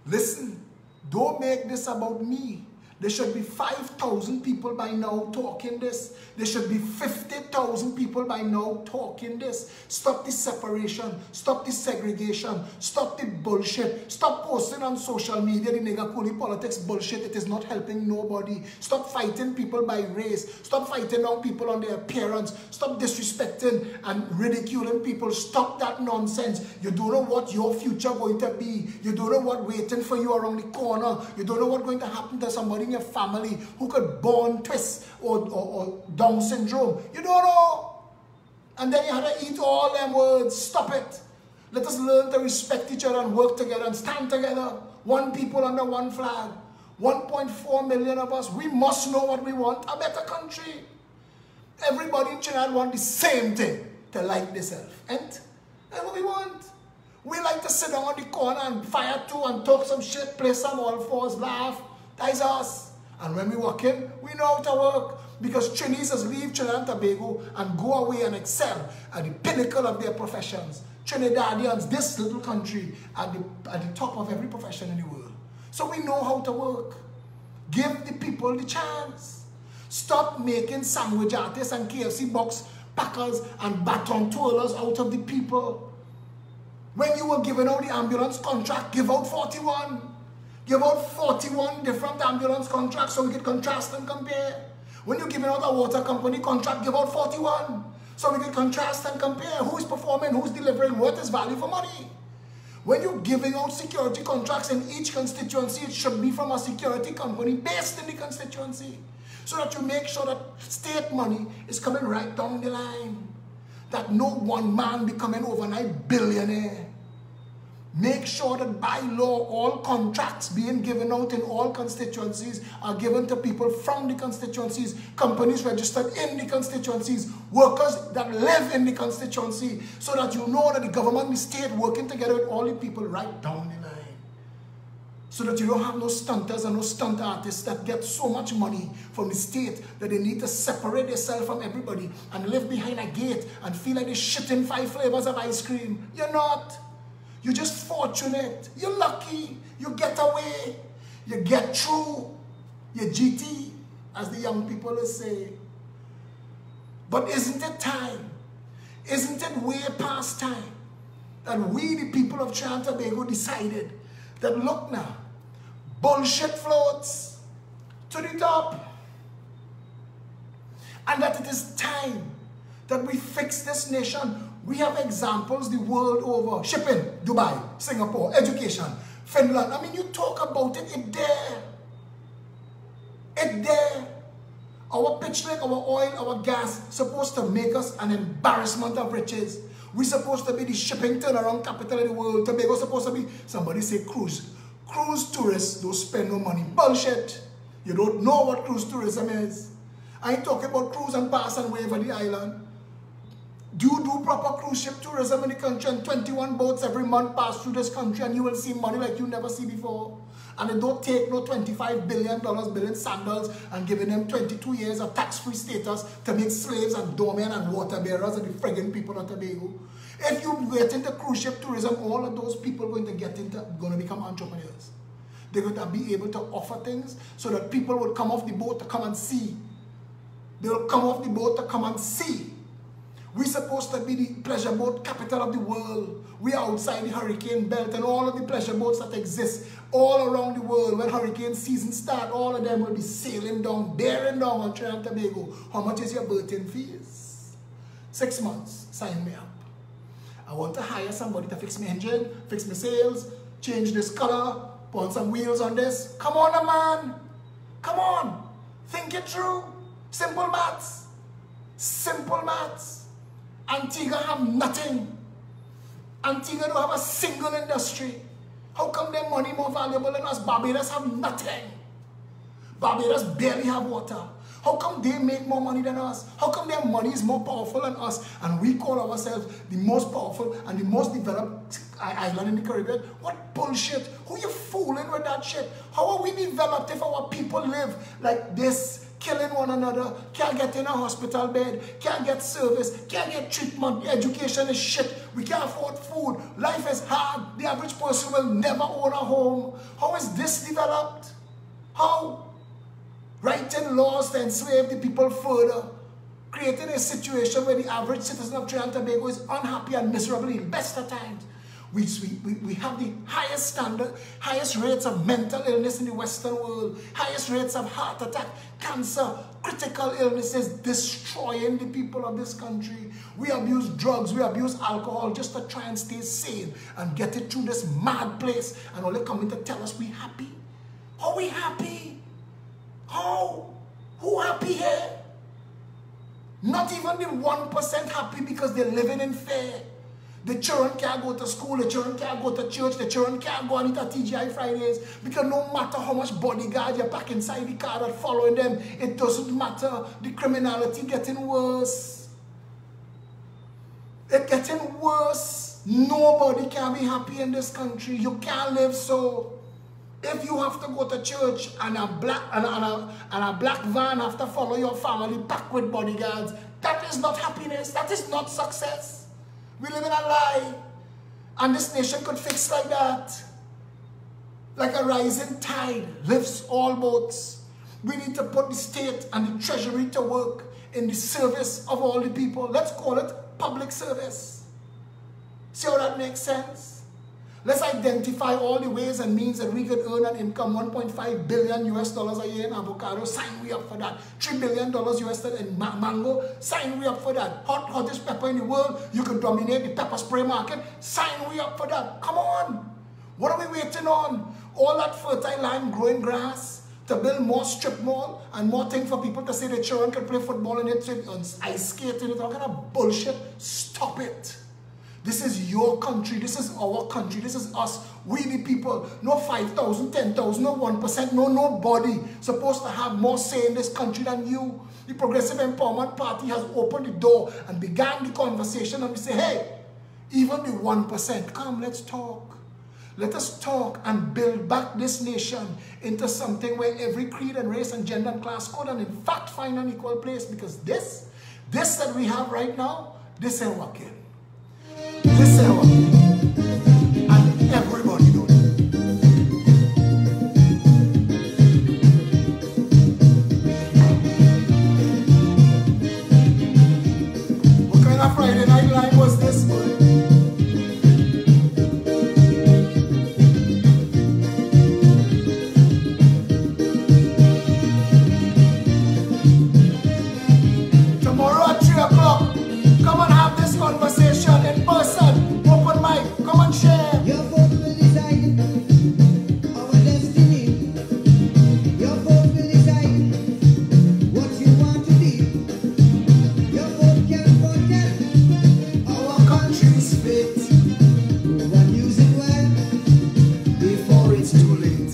listen, don't make this about me. There should be 5,000 people by now talking this. There should be 50,000 people by now talking this. Stop the separation. Stop the segregation. Stop the bullshit. Stop posting on social media the nigger coolie politics bullshit. It is not helping nobody. Stop fighting people by race. Stop fighting on people on their appearance. Stop disrespecting and ridiculing people. Stop that nonsense. You don't know what your future going to be. You don't know what waiting for you around the corner. You don't know what's going to happen to somebody in your family who could born twist or Down syndrome. You don't know. And then you have to eat all them words. Stop it. Let us learn to respect each other and work together and stand together. One people under one flag. 1.4 million of us. We must know what we want. A better country. Everybody in Trinidad want the same thing. To like themselves. And that's what we want. We like to sit down on the corner and fire too and talk some shit, play some all fours, laugh. That is us. And when we work in, we know how to work. Because Trinidadians leave Trinidad and Tobago and go away and excel at the pinnacle of their professions. Trinidadians, this little country, at the top of every profession in the world. So we know how to work. Give the people the chance. Stop making sandwich artists and KFC box packers and baton twirlers out of the people. When you were giving out the ambulance contract, give out 41. Give out 41 different ambulance contracts so we can contrast and compare. When you're giving out a water company contract, give out 41. So we can contrast and compare who is performing, who's delivering, what is value for money. When you're giving out security contracts in each constituency, it should be from a security company based in the constituency. So that you make sure that state money is coming right down the line. That no one man becoming overnight billionaire. Make sure that by law, all contracts being given out in all constituencies are given to people from the constituencies, companies registered in the constituencies, workers that live in the constituency, so that you know that the government, the state, working together with all the people right down the line. So that you don't have no stunters and no stunt artists that get so much money from the state that they need to separate themselves from everybody and live behind a gate and feel like they're shitting 5 flavors of ice cream. You're not. You're just fortunate. You're lucky. You get away. You get through. You're GT, as the young people will say. But isn't it time? Isn't it way past time that we, the people of Trinidad and Tobago, decided that look now, bullshit floats to the top. And that it is time that we fix this nation. We have examples the world over. Shipping, Dubai, Singapore, education, Finland. I mean, you talk about it, it's there. It's there. Our pitch lake, our oil, our gas, supposed to make us an embarrassment of riches. We're supposed to be the shipping turnaround capital of the world. Tobago's supposed to be, somebody say cruise. Cruise tourists don't spend no money. Bullshit. You don't know what cruise tourism is. I ain't talking about cruise and pass and wave on the island. Do you do proper cruise ship tourism in the country and 21 boats every month pass through this country and you will see money like you never see before? And they don't take no $25 billion building sandals and giving them 22 years of tax-free status to make slaves and doormen and water bearers and the friggin' people of Tobago. If you get into cruise ship tourism, all of those people are going to become entrepreneurs. They're going to be able to offer things so that people will come off the boat to come and see. They'll come off the boat to come and see. We're supposed to be the pleasure boat capital of the world. We are outside the hurricane belt and all of the pleasure boats that exist all around the world. When hurricane season starts, all of them will be sailing down, bearing down on Trinidad and Tobago. How much is your berthing fees? 6 months. Sign me up. I want to hire somebody to fix my engine, fix my sails, change this color, put some wheels on this. Come on, man. Come on. Think it through. Simple maths. Simple maths. Antigua have nothing. Antigua don't have a single industry. How come their money more valuable than us? Barbados have nothing. Barbados barely have water. How come they make more money than us? How come their money is more powerful than us? And we call ourselves the most powerful and the most developed island in the Caribbean. What bullshit? Who you fooling with that shit? How are we developed if our people live like this, killing one another, can't get in a hospital bed, can't get service, can't get treatment, education is shit, we can't afford food, life is hard, the average person will never own a home. How is this developed? How? Writing laws to enslave the people further, creating a situation where the average citizen of Trinidad and Tobago is unhappy and miserable in best of times. We have the highest standard, highest rates of mental illness in the Western world, highest rates of heart attack, cancer, critical illnesses destroying the people of this country. We abuse drugs, we abuse alcohol just to try and stay sane and get it through this mad place, and only coming to tell us we happy. How we happy? How? Who happy here? Not even the 1% happy because they're living in fear. The children can't go to school, the children can't go to church, the children can't go and eat at TGI Fridays because no matter how much bodyguard you pack inside the car that following them, it doesn't matter. The criminality getting worse. It's getting worse. Nobody can be happy in this country. You can't live so. If you have to go to church and a black van have to follow your family packed with bodyguards, that is not happiness. That is not success. We live in a lie. And this nation could fix like that. Like a rising tide lifts all boats. We need to put the state and the treasury to work in the service of all the people. Let's call it public service. See how that makes sense? Let's identify all the ways and means that we could earn an income, $1.5 billion a year in avocado. Sign we up for that. $3 billion US in mango. Sign we up for that. Hottest pepper in the world. You can dominate the pepper spray market. Sign we up for that. Come on. What are we waiting on? All that fertile land growing grass to build more strip mall and more things for people to say the children can play football in it, on ice skating, all kind of bullshit. Stop it. This is your country. This is our country. This is us. We the people. No 5,000, 10,000, no 1%, no nobody supposed to have more say in this country than you. The Progressive Empowerment Party has opened the door and began the conversation, and we say, hey, even the 1%, come, let's talk. Let us talk and build back this nation into something where every creed and race and gender and class code and in fact find an equal place, because this that we have right now, this ain't working. This ain't working. And everybody knows it. What kind of Friday night line was this, boy? Conversation in person, open mic, come and share. Your vote will decide our destiny. Your vote will decide what you want to be. Your vote can protect our country's fate. Go and use it well before it's too late.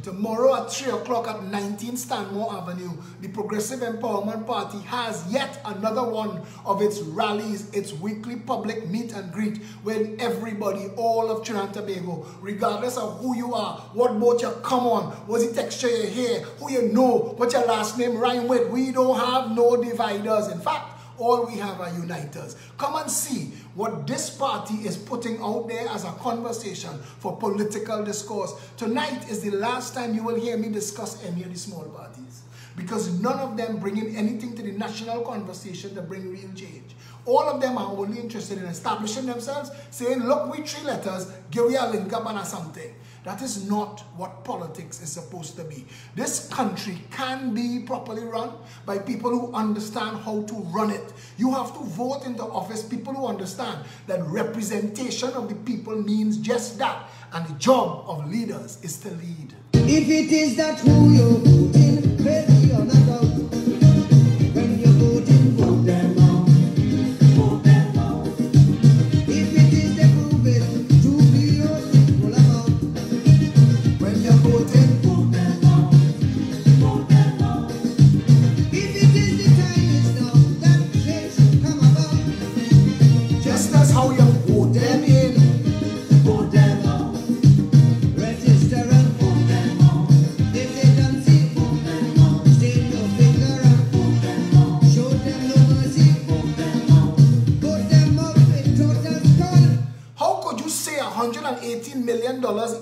Tomorrow at 3 o'clock at 19 Stanmore Avenue, the Progressive Empowerment Party has yet another one of its rallies, its weekly public meet and greet, where everybody, all of Trinidad and Tobago, regardless of who you are, what boat you come on, what's the texture you hear, who you know, what your last name rhyme with, we don't have no dividers. In fact, all we have are uniters. Come and see what this party is putting out there as a conversation for political discourse. Tonight is the last time you will hear me discuss any of the small parties, because none of them bringing anything to the national conversation to bring real change. All of them are only interested in establishing themselves, saying, look, we 3 letters, give me a link up and something. That is not what politics is supposed to be. This country can be properly run by people who understand how to run it. You have to vote into office people who understand that representation of the people means just that. And the job of leaders is to lead. If it is that who you're voting, baby, or not out. When you're voting, vote them out. Vote them out. If it is the proven to be your equal amount. When you're voting, vote them out. Vote them out. If it is the time is now that change should come about. Just as how you vote them in,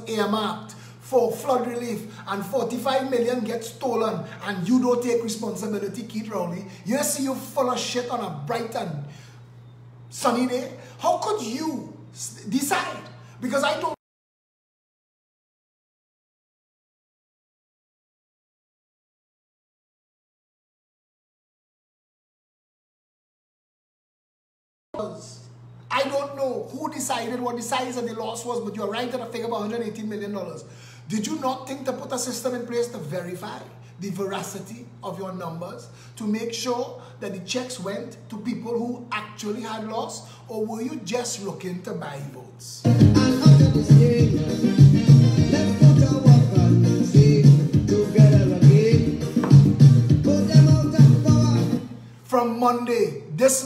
earmarked for flood relief and 45 million gets stolen and you don't take responsibility, Keith Rowley. You see you full of shit on a bright and sunny day. How could you decide? Because I don't. I don't know who decided what the size of the loss was, but you're right at a figure of $118 million. Did you not think to put a system in place to verify the veracity of your numbers, to make sure that the checks went to people who actually had lost, or were you just looking to buy votes? From Monday, this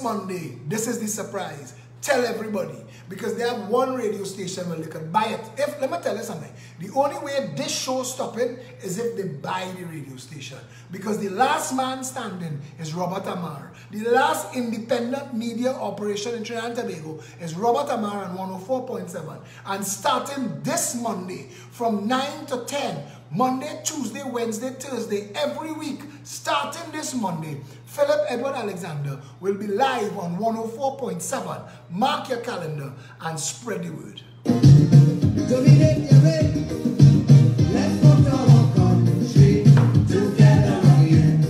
is the surprise. Tell everybody, because they have one radio station where they can buy it. Let me tell you something. The only way this show stopping is if they buy the radio station. Because the last man standing is Robert Amar. The last independent media operation in Trinidad and Tobago is Robert Amar on 104.7. And starting this Monday from 9 to 10, Monday, Tuesday, Wednesday, Thursday, every week, starting this Monday, Philip Edward Alexander will be live on 104.7. Mark your calendar and spread the word. Dominate your way. Let's put our country together again.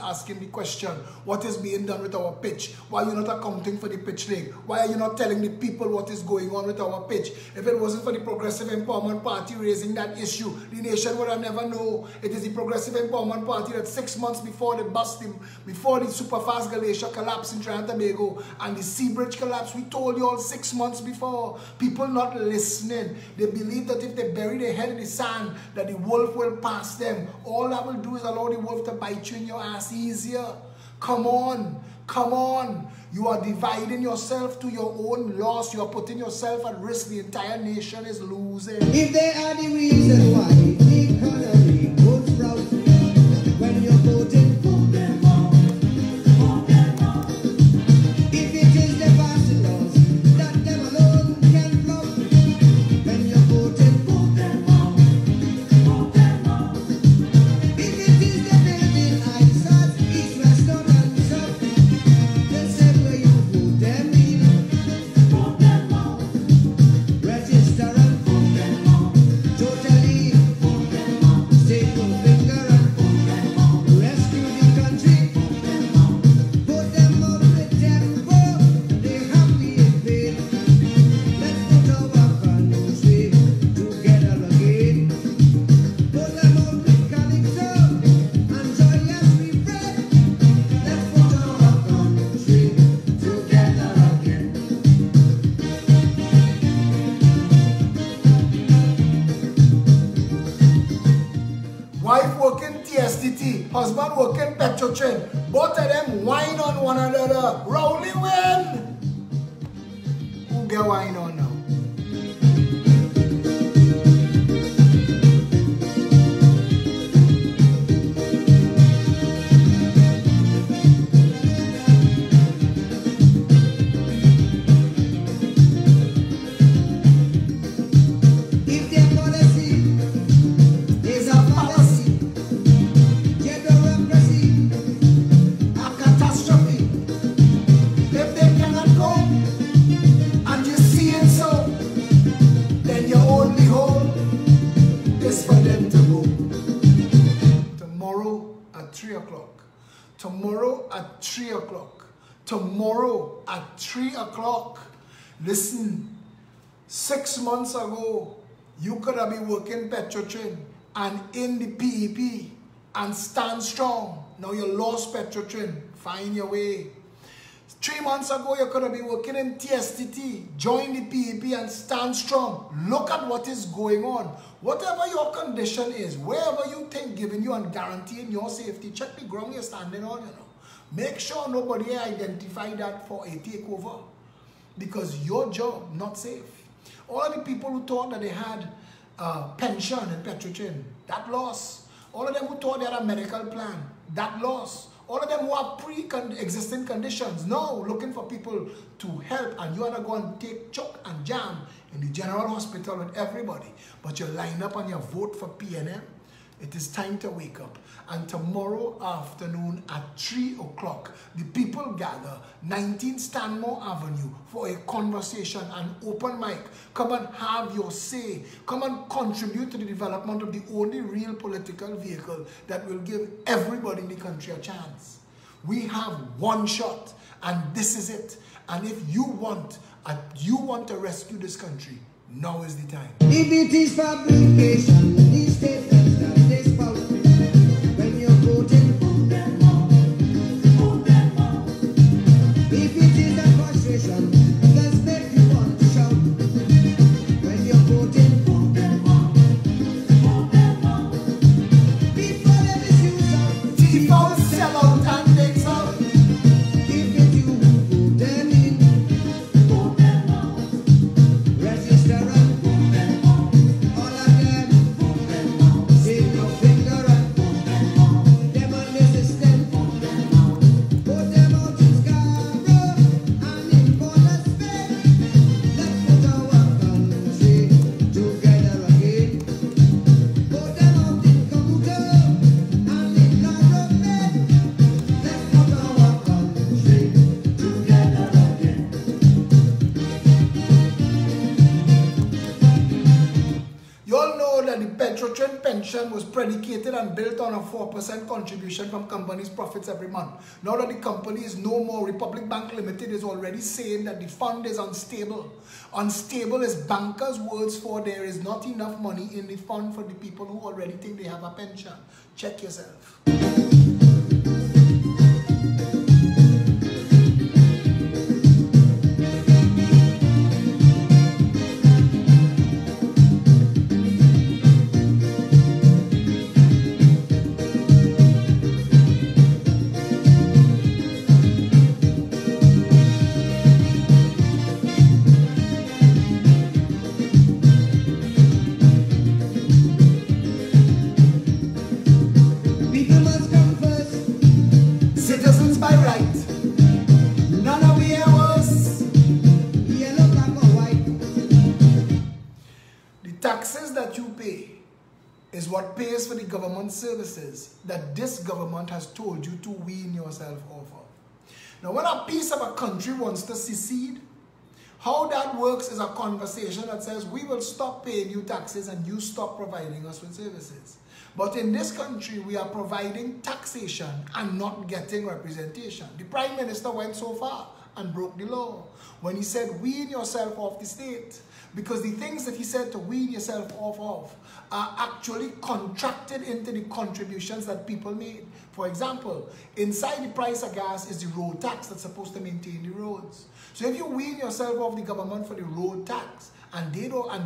Asking the question, what is being done with our pitch? Why are you not accounting for the pitch league? Why are you not telling the people what is going on with our pitch? If it wasn't for the Progressive Empowerment Party raising that issue, the nation would have never known. It is the Progressive Empowerment Party that 6 months before the before the Superfast Glacier collapse in Trinidad and Tobago and the Sea Bridge collapse, we told you all 6 months before. People not listening. They believe that if they bury their head in the sand, that the wolf will pass them. All that will do is allow the wolf to bite you in your ass easier. Come on, come on. You are dividing yourself to your own loss. You are putting yourself at risk. The entire nation is losing. If they are the reason why the economy goes round, when you're voting for them all, if it is the passed laws that them alone can block, when you're voting for them all, if it is the building ISAs, east, west, north and south, the same way you vote them in, register and vote them all, totally, stay no finger and rescue the country, put them out the tempo, they have been paid, let's put our country together again, put them out the calypso, and joyous we pray, let's put our country together again. Wife working TSTT, husband working Petrotrin. Both of them whine on one another. Rowley win. Who get whine on now? If their policy is a policy, bureaucracy, A catastrophe. If they cannot go and you see inside o'clock. Tomorrow at 3 o'clock. Tomorrow at 3 o'clock. Listen, 6 months ago, you could have been working Petrotrin and in the PEP and stand strong. Now you lost Petrotrin. Find your way. 3 months ago, you could have been working in TSTT, join the PEP and stand strong. Look at what is going on. Whatever your condition is, wherever you think giving you and guaranteeing your safety, check the ground you're standing on, you know. Make sure nobody identify that for a takeover. Because your job, not safe. All of the people who thought that they had pension in Petrotrin, that loss. All of them who thought they had a medical plan, that loss. All of them who have pre-existing conditions, now looking for people to help, and you want to go and take choke and jam in the general hospital with everybody. But you line up and you vote for PNM. It is time to wake up. And tomorrow afternoon at 3 o'clock, the people gather 19 Stanmore Avenue for a conversation, an open mic. Come and have your say. Come and contribute to the development of the only real political vehicle that will give everybody in the country a chance. We have one shot, and this is it. And if you want to rescue this country, now is the time. If it is fabrication, these statements that they spout, when you're voting, vote them out, vote them out. If it is a frustration, let's make you want to shout. When you're voting, vote them out, vote them out. Before they misuse out, People sell out and takes out. if it you vote them in, vote them out. Register and vote them out. All of them, vote them out. Take your finger and vote them out. Them on the system, vote them out. Vote them out in Scarborough and in Bonus Bay. Let's put our country together again. Vote them out in Kamuto and in Larobe. Let's put our country together again. You all know that the Petrotrin pension was predicated and built on a 4% contribution from company's profits every month. Now that the company is no more, Republic Bank Limited is already saying that the fund is unstable. Unstable is bankers' words for there is not enough money in the fund for the people who already think they have a pension. Check yourself. People must come first. Citizens by right. None of we ours. Yellow, black or white. The taxes that you pay is what pays for the government services that this government has told you to wean yourself off of. Now, when a piece of a country wants to secede, how that works is a conversation that says we will stop paying you taxes and you stop providing us with services. But in this country, we are providing taxation and not getting representation. The Prime Minister went so far and broke the law when he said wean yourself off the state, because the things that he said to wean yourself off of are actually contracted into the contributions that people made. For example, inside the price of gas is the road tax that's supposed to maintain the roads. So if you wean yourself off the government for the road tax, and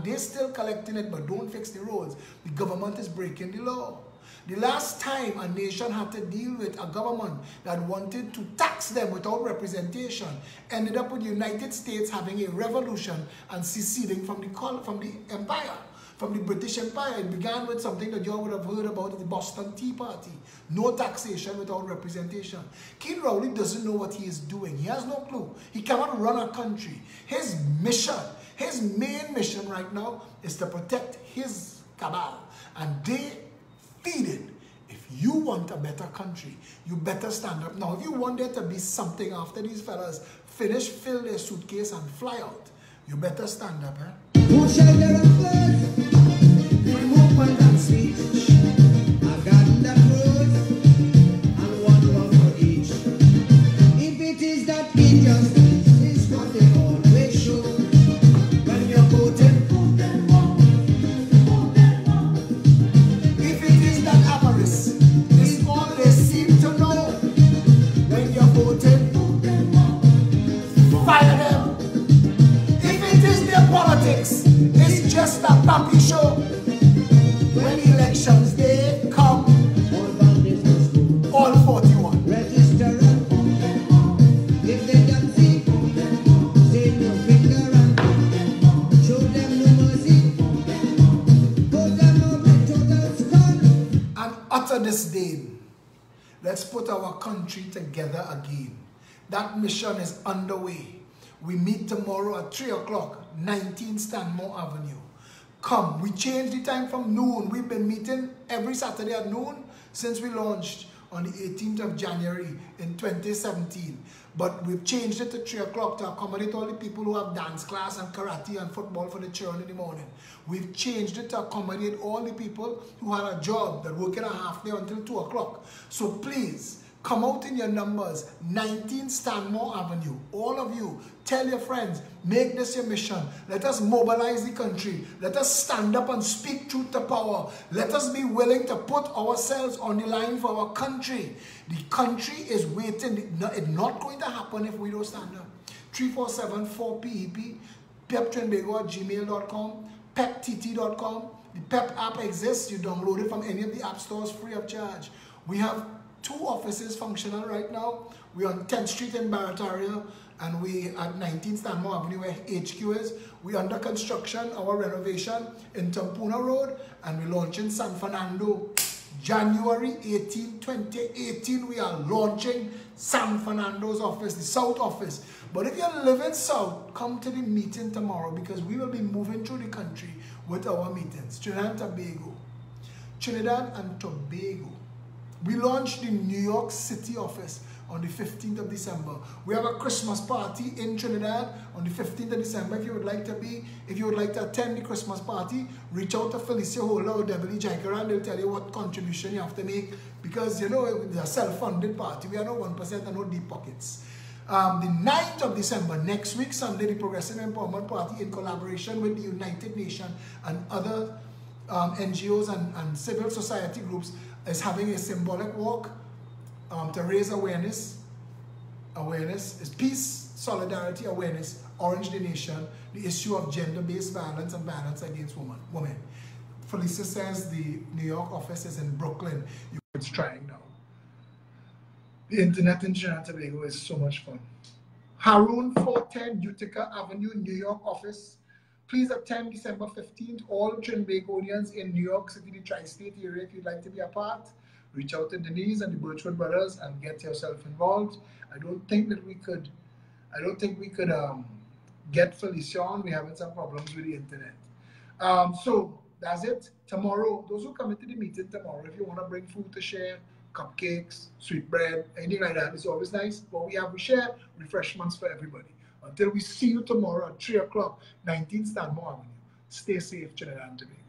they're still collecting it but don't fix the roads, the government is breaking the law. The last time a nation had to deal with a government that wanted to tax them without representation ended up with the United States having a revolution and seceding from the empire, from the British Empire. It began with something that you all would have heard about, the Boston Tea Party. No taxation without representation. Keane Rowley doesn't know what he is doing. He has no clue. He cannot run a country. His mission, his main mission right now is to protect his cabal. And they feed it. If you want a better country, you better stand up. Now, if you want there to be something after these fellas finish, fill their suitcase and fly out, you better stand up, eh? Who shall there first? Free movement and speech. I've gotten that rose. And Injustice is what they always show. When you're voting, if it is that avarice, it's all they seem to know. When you're voting, fire them. If it is their politics, it's just a puppy show. When elections day come, all 41. Register and if they don't see, say no finger and show them no mercy. Put them up with total scorn And utter disdain. Let's put our country together again. That mission is underway. We meet tomorrow at 3 o'clock, 19 Stanmore Avenue. Come, we changed the time from noon. We've been meeting every Saturday at noon since we launched on the 18th of January in 2017. But we've changed it to 3 o'clock to accommodate all the people who have dance class and karate and football for the children in the morning. We've changed it to accommodate all the people who had a job that work in a half day until 2 o'clock. So please, come out in your numbers, 19 Stanmore Avenue. All of you, tell your friends, make this your mission. Let us mobilize the country. Let us stand up and speak truth to power. Let us be willing to put ourselves on the line for our country. The country is waiting. It's not going to happen if we don't stand up. 347-4PEP, peptrinbago@gmail.com, peptt.com. The PEP app exists. You download it from any of the app stores free of charge. We have 2 offices functional right now. We're on 10th Street in Barataria, and we at 19 Stanmore Avenue where HQ is. We're under construction, our renovation in Tampuna Road, and we're launching San Fernando. January 18, 2018, we are launching San Fernando's office, the South office. But if you live in South, come to the meeting tomorrow because we will be moving through the country with our meetings. Trinidad and Tobago. Trinidad and Tobago. We launched the New York City office on the 15th of December. We have a Christmas party in Trinidad on the 15th of December. If you would like to attend the Christmas party, reach out to Felicia Holder or Debbie Jaikara and they'll tell you what contribution you have to make because you know it's a self-funded party. We are no 1% and no deep pockets. The 9th of December, next week, Sunday, the Progressive Empowerment Party in collaboration with the United Nations and other NGOs and civil society groups is having a symbolic walk to raise awareness. Awareness is peace, solidarity, awareness, Orange the Nation, the issue of gender-based violence and violence against women. Felicia says the New York office is in Brooklyn. It's trying now. The internet in Trinidad and Tobago is so much fun. Haroon 410 Utica Avenue, New York office. Please attend December 15th. All Trinbagonians in New York City, the tri-state area, if you'd like to be a part, reach out to Denise and the Birchwood brothers and get yourself involved. I don't think we could get Felicia on. We're having some problems with the internet. So that's it. Tomorrow, those who come into the meeting tomorrow, if you want to bring food to share, cupcakes, sweet bread, anything like that, it's always nice. What we share refreshments for everybody. Until we see you tomorrow at 3 o'clock, 19 Stanmore Avenue. Stay safe, Trinidad and Tobago.